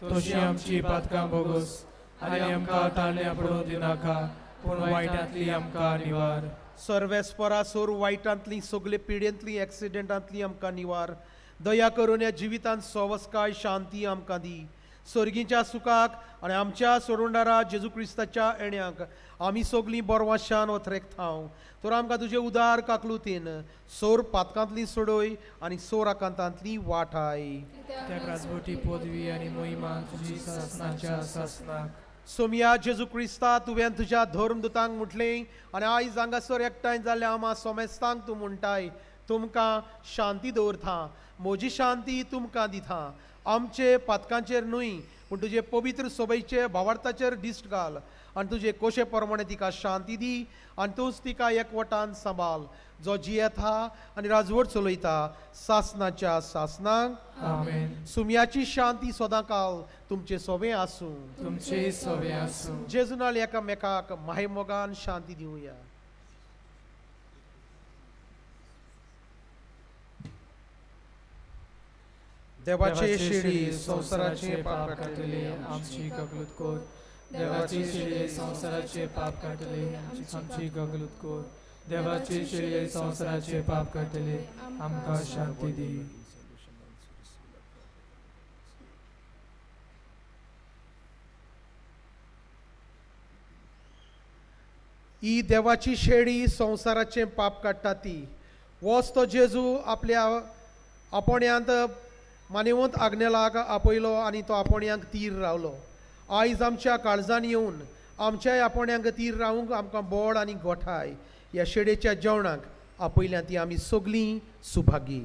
तशी आमची पातकां बोगोस आनी आमकां ताळण्या पडूं दिनाका, पूण वायटांतली आमकां निवार. सर्वेस्परा सोर वायटांतली सगळे पिडेंतली एक्सिडेंटांतली आमकां निवार. दया करून ह्या जिवितांत सवस्काय शांती आमकां दी. सर्गीच्या सुखाक आनी आमच्या सोडवणारा जेजू क्रिस्ताच्या येण्याक आमी सगळीं बरवाशान वथरेकतांव. तर आमकां तुजे उदार काकलुतीन सोर पातकांतली सोडय आनी सोर आकांतांतली वाटाय. त्या राजवटी पदवी आनी मोहिमा तुजी सासनाच्या सासनाक. सोम्या जेजू क्रिस्ता तुवें तुज्या धर्मदुतांक म्हटलें आनी आयज हांगासर एकठांय जाल्ल्या आमा सोमेस्तांक तूं म्हणटाय, तुमकां शांती दवरता, म्हजी शांती तुमकां दिता. आमचे पातकांचेर न्हय पूण तुजे पवित्र सोबेचे भावार्थाचेर दिश्ट घाल आनी तुजे कोशे प्रमाणे तिका शांती दी आनी तूंच तिका एकवटान सांबाळ, जो जियेता आनी राजवट चलयता सासनाच्या सासनाक. आमेन. सुम्याची शांती सदांकाळ तुमचे सोबे आसूं. तुमचे सोबे आसूं. जेजुनाल एकामेकाक मायमोगान शांती दिवया. देवाचे शिडी संवसाराचे पाप कातले आमची कबूल कर. देवाची शिळे संसाराचे पाप काटले आमची गगलूत कोर देवाची शिळे संसाराचे पाप काटले आमकां शांती दी ही देवाची शेळी संवसाराचें पाप काडटा ती वोच तो जेजू आपल्या आपोण्यांत मानेवंत आग्नेलाक आपयलो आनी तो आपोण्यांक तीर रावलो आयज आमच्या काळजान येवन आमच्याय आपोण्यांक तीर रावूंक आमकां बोड आनी गोठाय ह्या शेळयेच्या जेवणाक आपयल्या ती आमी सगलीं सुभागी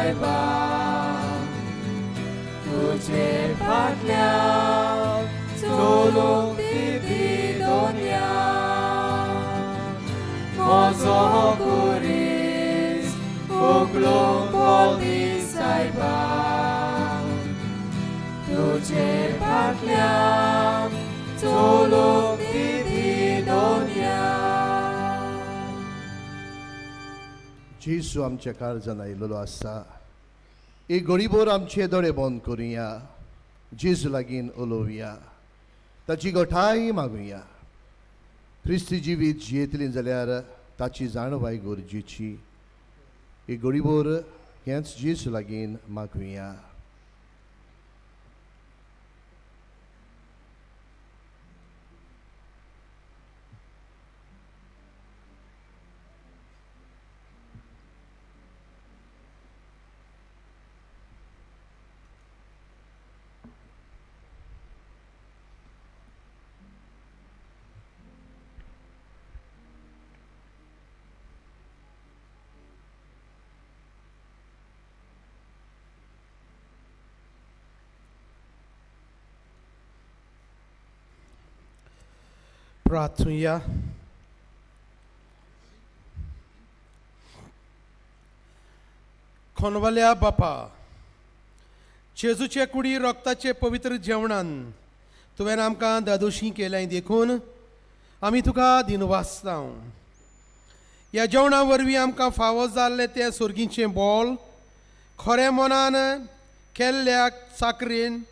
सायबा तुझे फाटल्या चलूंक दी दोनया म्हजो कुरीस उगलूंक बोली सायबा तुझे फाटल्या चलूंक दी दोनया. जेसू आमच्या काळजान आयिल्लो आसा. एक गरीबोर आमचे दोळे बंद करुया. जेजू लागीं उलोवया. ताची गोठाय मागुया. ख्रिस्ती जिवीत जियेतली जाल्यार ताची जाणवाय गरजेची. एक गरीबोर हेंच जेजू लागीं मागुया. प्रार्थुया. खोनवल्या बापा, जेजूचे कुडी रक्ताचे पवित्र जेवणान तुवें आमकां दादोशी केलें देखून आमी तुका दिनवासता. ह्या जेवणा वरवीं आमकां फावो जाल्लें तें सुर्गीचें बोल खऱ्या मनान केल्ल्या साकरेन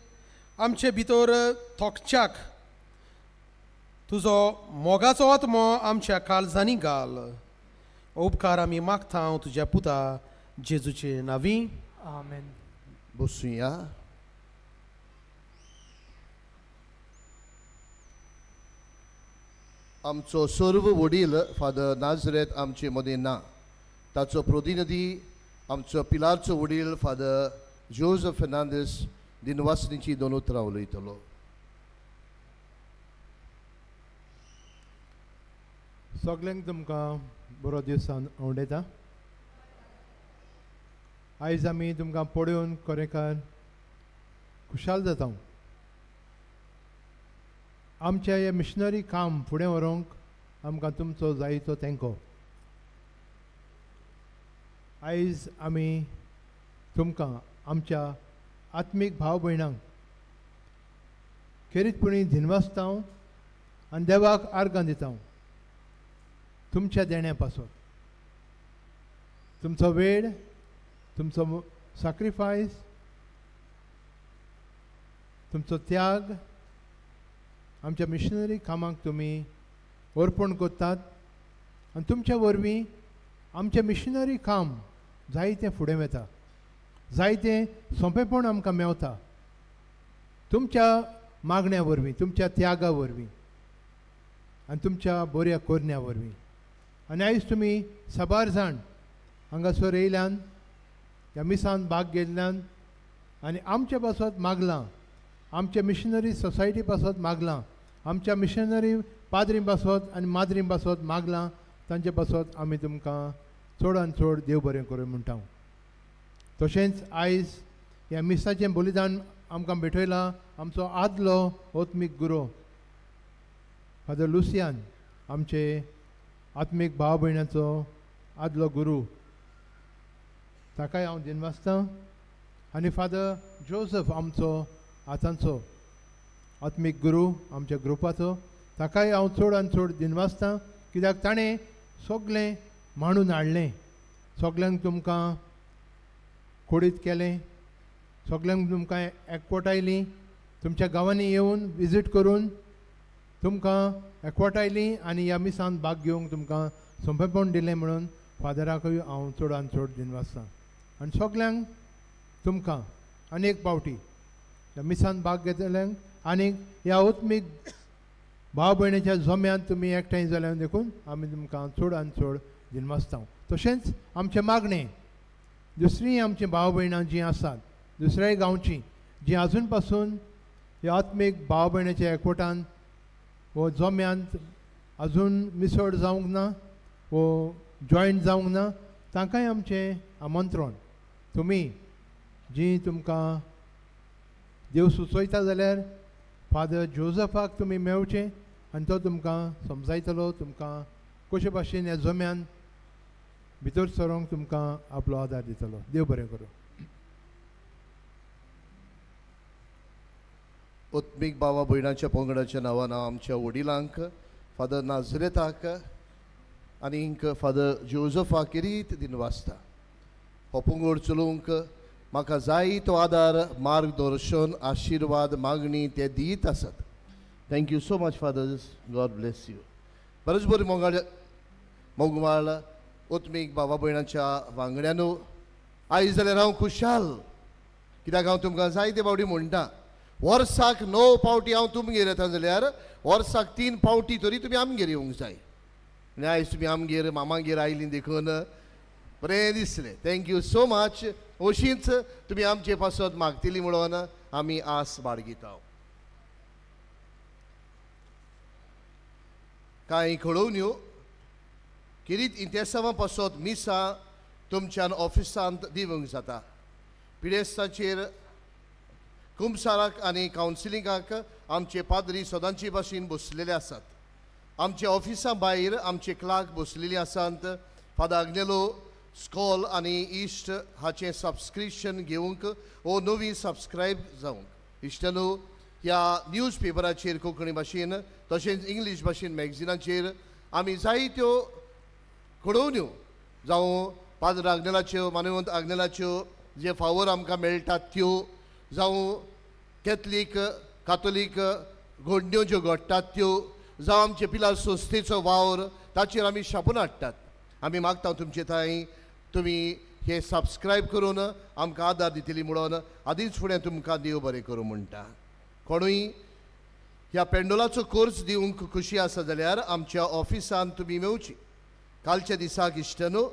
आमचे भितर थोकच्याक तुजो मोगाचो आत्मो आमच्या काळजांनी घाल. उपकार आमी मागता तुज्या पुता जेजूचे नांवी. आमेन. बसूया. आमचो सर्व वडील फादर नाझरेत आमचे मदें ना. ताचो प्रतिनिधी आमचो पिलारचो वडील फादर जोझफ फेर्नांदीस दिनवासनीची दोन उतरां उलयतलो. सगल्यांक तुमकां बरो दिवसान आवडयता. आयज आमी तुमकां पळोवन खरेखर खुशाल जाता. आमच्या हे मिशनरी काम फुडें व्हरूंक आमकां तुमचो जायतो तेंको. आयज आमी तुमकां आमच्या आत्मीक भाव भयणांक खेरीतपणी दिनवासता आनी देवाक आर्गां दिता. तुमच्या देण्या पासून तुमचो वेळ, तुमचो सॅक्रिफायस, तुमचो त्याग आमच्या मिशनरी कामाक तुमी अर्पण करतात आनी तुमच्या वरवीं आमचें मिशनरी काम जायतें फुडें वता. जायतें सोंपेपण आमकां मेवता तुमच्या मागण्या वरवीं, तुमच्या त्यागा वरवीं आनी तुमच्या बऱ्या कोरण्या वरवीं. आनी आयज तुमी साबार जाण हांगासर येयल्यान, ह्या मिसान भाग घेतल्यान आनी आमचे पासत मागलां, आमच्या मिशनरी सोसायटी पासत मागलां, आमच्या मिशनरी पाद्री पासत आनी माद्री पासत मागलां. तांचे पासत आमी तुमकां चडान चड देव बरें करूं म्हणटा. तशेंच आयज ह्या मिसाचें बलिदान आमकां भेटयलां आमचो आदलो आत्मीक गुरू फादर लुसियान, आमचे आत्मीक भाव भयणाचो आदलो गुरू. ताकाय हांव दिनवासता. आनी फादर जोझफ आमचो आतांचो आत्मीक गुरू आमच्या ग्रुपाचो, ताकाय हांव चडान चड दिनवासता. कित्याक ताणें सगळें मांडून हाडलें. सगल्यांक तुमकां खोडीत केलें, सगल्यांक तुमकां एकवटायलीं, तुमच्या गांवांनी येवन विजीट करून तुमकां एकवटायलीं आनी ह्या मिसान भाग घेवंक तुमकां सोंपेपण दिलें म्हणून फादराकूय हांव चडान चड दिनवासता. आनी सगल्यांक तुमकां आनीक पावटी ह्या मिसान भाग घेतल्यांक आनीक ह्या आत्मीक भाव भयणीच्या जोम्यांत तुमी एकठांय जाल्यार देखून आमी तुमकां चडान चड दिनवासता. तशेंच आमचें मागणें दुसरीं आमचीं भाव भयणां जीं आसात दुसऱ्याय गांवचीं, जीं आजून पासून ह्या आत्मीक भाव भयणाच्या एकवटान वो जोम्यांत आजून मिसळ जावंक ना वो जॉयंट जावंक ना, तांकांय आमचें आमंत्रण तुमी जी तुमकां देव सुचयता जाल्यार फादर जोझफाक तुमी मेळचें आनी तो तुमकां समजायतलो, तुमकां कशे भाशेन ह्या जम्यान भितर सरोंक तुमकां आपलो आदार दितलो. देव बरें करूं. उत्मीक भावा भयणाच्या पंगडाच्या नांवान हांव आमच्या वडिलांक फादर नाझरेताक आनीक फादर जोझफाक किरीत दिन वाचता. हो पंगड चलोवंक म्हाका जाय तो आदार, मार्गदर्शन, आशिर्वाद, मागणी ते दीत आसात. Thank you so much fathers. God bless you. बरेच बरी मोगमाळ उत्मीक भावा भयणाच्या वांगड्यानो, आयज जाल्यार हांव खुशाल, कित्याक हांव तुमकां जायते फावटी म्हणटा वर्साक 9 फावटी हांव तुमगेर येता जाल्यार वर्साक 3 फावटी तरी तुमी आमगेर येवंक जाय. आनी आयज तुमी आमगेर मामागेर आयलीं देखून बरें दिसलें. Thank you so much. अशींच तुमी आमचे पासत मागतली म्हणून आमी आस बाळगिता. कांय कळोवण्यो किरीत इंतेसांवा पासत मिसा तुमच्यान ऑफिसांत दिवंक जाता. पिडेस्ताचेर कुंभसाराक आनी कावन्सिलिंगाक आमचे पाद्री सदांचे भाशेन बसलेले आसात. आमच्या ऑफिसा भायर आमचे क्लार्क बसलेले आसात. फादर अग्नेलो स्कॉल आनी इश्ट हाचें सबस्क्रिप्शन घेवंक वो नवी सबस्क्रायब जावंक. इश्टनो, ह्या न्यूज पेपराचेर कोंकणी भाशेन तशेंच इंग्लीश भाशेन मॅगझिनाचेर आमी जायत्यो कळोवण्यो जावं पाद्र आग्नेलाच्यो, मानवंत आग्नेलाच्यो जे फावोर आमकां मेळटात त्यो, जावं कातोलीक घडण्यो ज्यो घडटात त्यो, जावं आमचे पिलार संस्थेचो वावर, ताचेर आमी छापून हाडटात. आमी मागता तुमचे थंय तुमी हे सबस्क्रायब करून आमकां आदार दितली म्हणून आदींच फुडें तुमकां देव बरें करूं म्हणटा. कोणूय ह्या पेंडोलाचो कोर्स दिवंक खुशी आसा जाल्यार आमच्या ऑफिसान तुमी मेवची. कालच्या दिसाक इश्टनो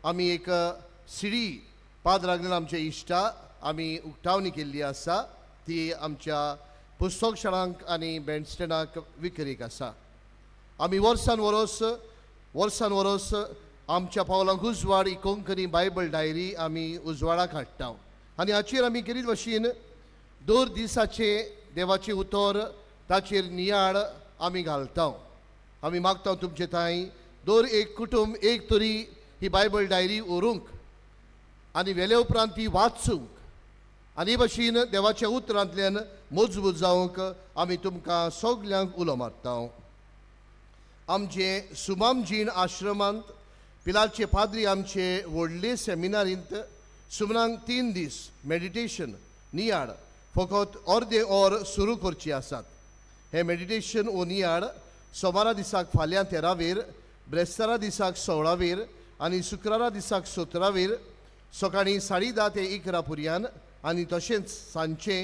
आमी एक सिडी पाद्र आग्नेल आमचे इश्टा आमी उक्तावणी केल्ली आसा. ती आमच्या पुस्तक शाळांक आनी बँडस्टँडाक विक्रेक आसा. आमी वर्सान वरोस आमच्या पावलांक उजवाड ही कोंकणी बायबल डायरी आमी उजवाडाक हाडटा. आनी हाचेर आमी कितें भाशेन दर दिसाचे देवाचे उतर ताचेर नियाळ आमी घालता. आमी मागता तुमचे थंय दर एक कुटुंब एक तरी ही बायबल डायरी व्हरूंक आनी वेले उपरांत ती वाचूंक आनी भाशेन देवाच्या उतरांतल्यान मजबूत जावंक आमी तुमकां सगल्यांक उलो मारता. आमचे सुमामजीण आश्रमांत पिलारचे पाद्री आमचे व्हडले सेमिनारींत सुमनाक 3 दीस मेडिटेशन नियाळ फकत अर्दे ऑर सुरू करची आसात. हे मेडिटेशन ओ नियाळ सोमारा दिसाक फाल्यां 13वेर, ब्रेस्तारा दिसाक 16वेर आनी शुक्रारा दिसाक 17वेर सकाळीं 10:30 ते 11 पर्यान आनी तशेंच सांजचे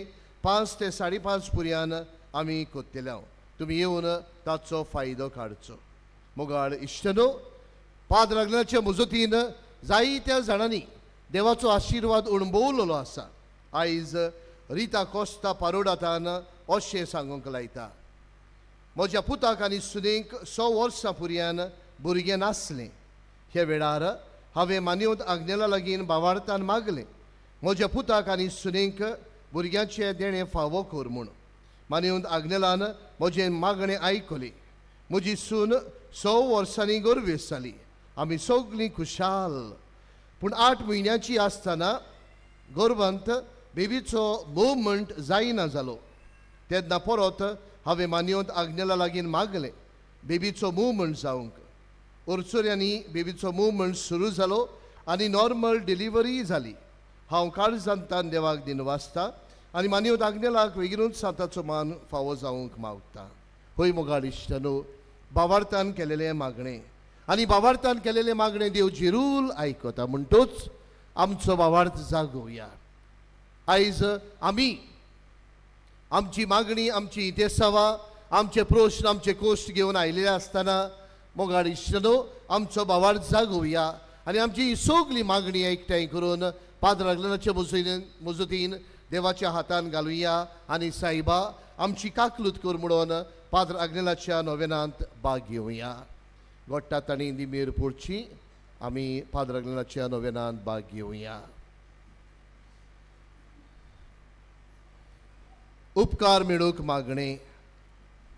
5 ते 5:30 पर्यान आमी कोत्तेल्या. तुमी येवन ताचो फायदो काडचो. मोगाळ इश्टनो, पाद्र आग्नेलाच्या मुजतीन जायत्या जाणांनी देवाचो आशिर्वाद अणभवलेलो आसा. आयज रिता कोस्ता पारोडातान अशें सांगूंक लायता, म्हज्या पुताक आनी सुनेक 100 वर्सां पर्यान भुरगें नासलें. हे वेळार हांवें मानवंत आग्नेला लागीं भावार्थान मागलें, म्हज्या पुताक आनी सुनेक भुरग्याचें देणें फावो कर म्हूण. मानवंत आग्नेलान म्हजें मागणें आयकलें. म्हजी सून 100 वर्सांनी गर्वेस जाली. आमी सगळीं खुशाल. पूण 8 म्हयन्याची आसतना गर्भांत बेबीचो मुवमेंट जायना जालो. तेन्ना परत हांवें मानवंत आग्नेला लागीं मागलें बेबीचो मुवमेंट जावंक. ओर्चोऱ्यांनी बेबीचो मुवमेंट सुरू जालो आनी नॉर्मल डिलिव्हरी जाली. हांव काळजांतान देवाक दिनवासता आनी मानवंत आग्नेलाक बेगीनूच साताचो मान फावो जावंक मागता. होय मोगाळ इश्टनो, भावार्थान केलेलें मागणें आनी भावार्थान केलेलें मागणें देव जिरूल आयकता. म्हणटूच आमचो भावार्थ जागोवया. आयज आमी आमची मागणी, आमची इतेसावा, आमचे प्रश्न, आमचे कोश्ट घेवन आयिल्ले आसतना मोगाळ इश्टनो आमचो भावार्थ जागोवया आनी आमची ही सगळी मागणी एकठांय करून पाद्र आग्नेलाच्या मुजतीन देवाच्या हातान घालुया आनी सायबा आमची काकलूत कर म्हणून पाद्र आग्नेलाच्या नोवेनांत भाग घेवया. गोट्टात आनी निमेर पडची आमी पाद्र आग्नेलाच्या नोवेनांत भाग घेवया. उपकार मेळूक मागणे.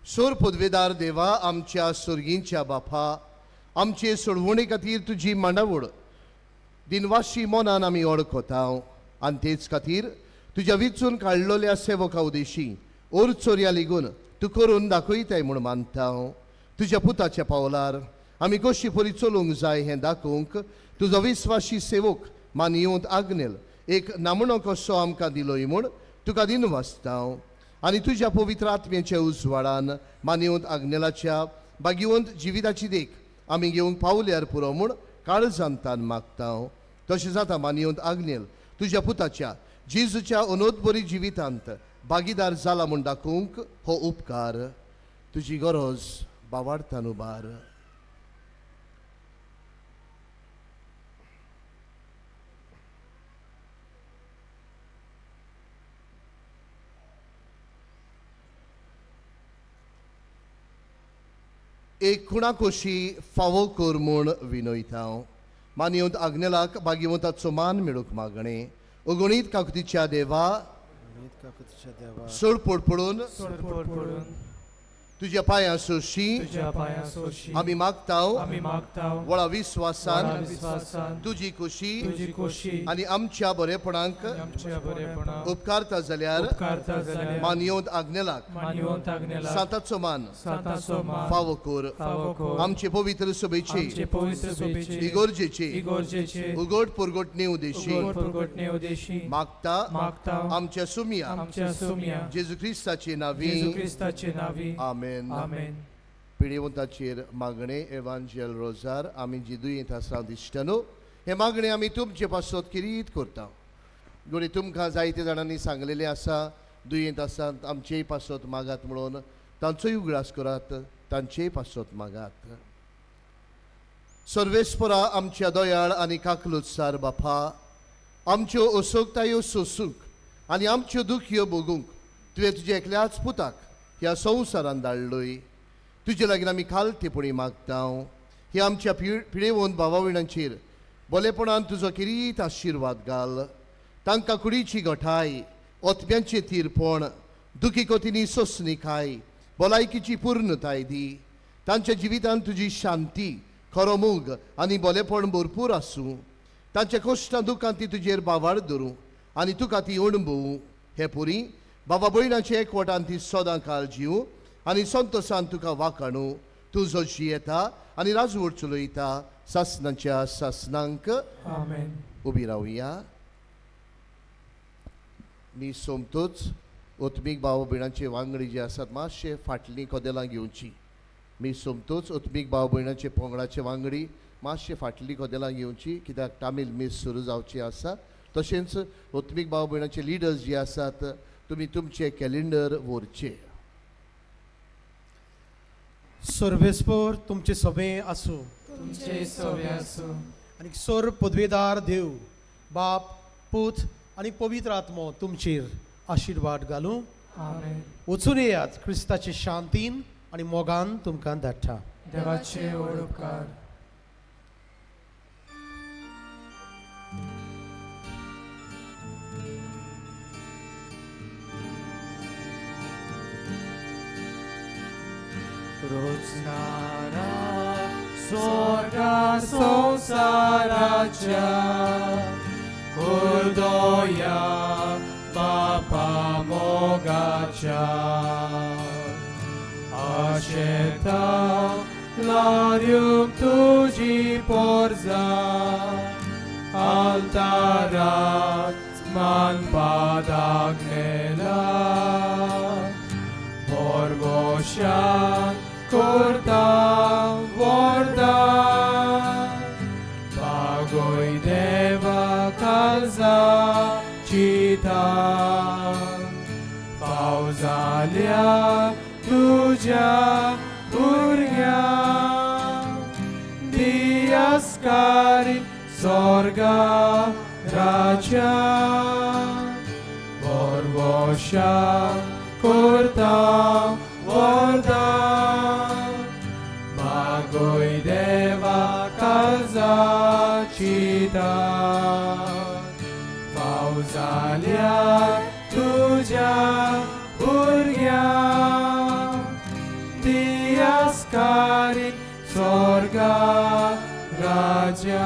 सोर पदवेदार देवा, आमच्या सुर्गींच्या बापा, आमचे सोडवणे खातीर तुजी मांडावळ दिनवाशी मोनान आमी वळखता आनी तेच खातीर तुज्या विचून काडलोल्या सेवका उदेशी ओर चोरया लेगून तूं करून दाखयताय म्हूण मानता. तुज्या पुताच्या पावलार आमी कशी परी चलूंक जाय हें दाखोवंक तुजो विस्वाशी सेवक मानियोंत आग्नेल एक नामणो कसो आमकां दिलोय म्हूण तुका दिनवासता. आनी तुज्या पवित्र आत्म्याच्या उजवाडान मानियोंत आग्नेलाच्या भाग्यवंत जिविताची देख आमी घेवंक पावल्यार पुरो म्हूण काळजांतान मागता. तशें जाता मानियोंत आग्नेल तुज्या पुताच्या जेजूच्या अनोदबरी जिवितांत भागीदार जाला म्हूण दाखोवंक हो उपकार तुजी गरज बावाडतान उबार. एक खुणा कशी फावो कर म्हूण विनयता. मानियोंत आग्नेलाक भाग्यवंताचो मान मेळूक मागणे. अगणीत काकुतीच्या देवा, सोड पडपडून तुज्या पांयां सोशी आमी मागता. वळा विस्वासान तुजी खुशी आनी आमच्या बरेपणांक उपकारता जाल्यार मानियोंत आग्नेलाक साताचो मान फावो कर. आमचे पवित्र सभेचे इगोर्जेचे उगड पुरगटणे उदेशी मागता आमच्या सुमिया जेजू क्रिस्ताचे नावी आमेन. पिडेवंताचेर मागणे एवांजेल रोजार आमी जी दुयेंत आसा दिसता हे मागणे आमी तुमचे पासत किरीत करता. गोडी तुमकां जायते जाणांनी सांगलेले आसा दुयेंत आसात आमचेय पासत मागात म्हणून तांचोय उगडास करात, तांचेय पासत मागात. सर्वेस्परा आमच्या दयाळ आनी काकलुत्सार बापा, आमच्यो असोगतायो सोसूंक आनी आमच्यो दुख्यो भोगूंक तुवें तुज्या एकल्याच पुताक ह्या संवसारान धाडलोय. तुजे लागीं आमी खालतेपणी मागता. हे आमच्या पिडेवंत भावा भयणांचेर बलेपणान तुजो किरीत आशिर्वाद घाल. तांकां कुडीची घटाय, ओतम्यांचें तीरपण, दुखी कोतींनी सोंसणीकाय, भलायकीची पूर्णताय दी. तांच्या जिवितांत तुजी शांती, खरो मोग आनी बलेपण भरपूर आसूं. तांच्या कश्टां दुखांत ती तुजेर बावाड धरूं आनी तुका ती अणभवूं. हे पुरी बाबा भयणाचे एकवटान ती सदां काळ जिवूं आनी संतोशान तुका वाखाणू. तूं जो जियेता आनी राजवट चलयता सासनाच्या सासनांक. उबी रावया. मी सोमतोच ओत्मीक भाव भयणांचे वांगडी जे आसात मातशे फाटलीं कदेलां घेवची. मी सोमतोच ओत्मीक भाव भयणांचे पोंगडाचे वांगडी मातशे फाटलीं कदेलां घेवची कित्याक तामील मीस सुरू जावची आसा. तशेंच ओत्मीक भाव भयणांचे लिडर्स जे आसात तुमी तुमचे कॅलेंडर व्हरचे. सर्वेस्पर तुमचे सभे आसूं आनी सोर पदवेदार देव बाप पूत आनी पवित्र आत्मो तुमचेर आशिर्वाद घालूं. वचून येयात क्रिस्ताचे शांतीन आनी मोगान तुमकां धाडटा. देवाचे उपकार. रोजनारा स्वर्गा संसाराच्या हृदया बापा मोगाच्या आशेता लार्यूक तुजी पोरजा altarat मानपाद Agnela Borboșan curta vorda Bagoi deva calza cita Pauzalia tuja urgia Diascari sorga racia Borboșan curta vorda Bagoi deva calza cita Pauzalia tuja नमस्कारीन स्वर्गा राज्या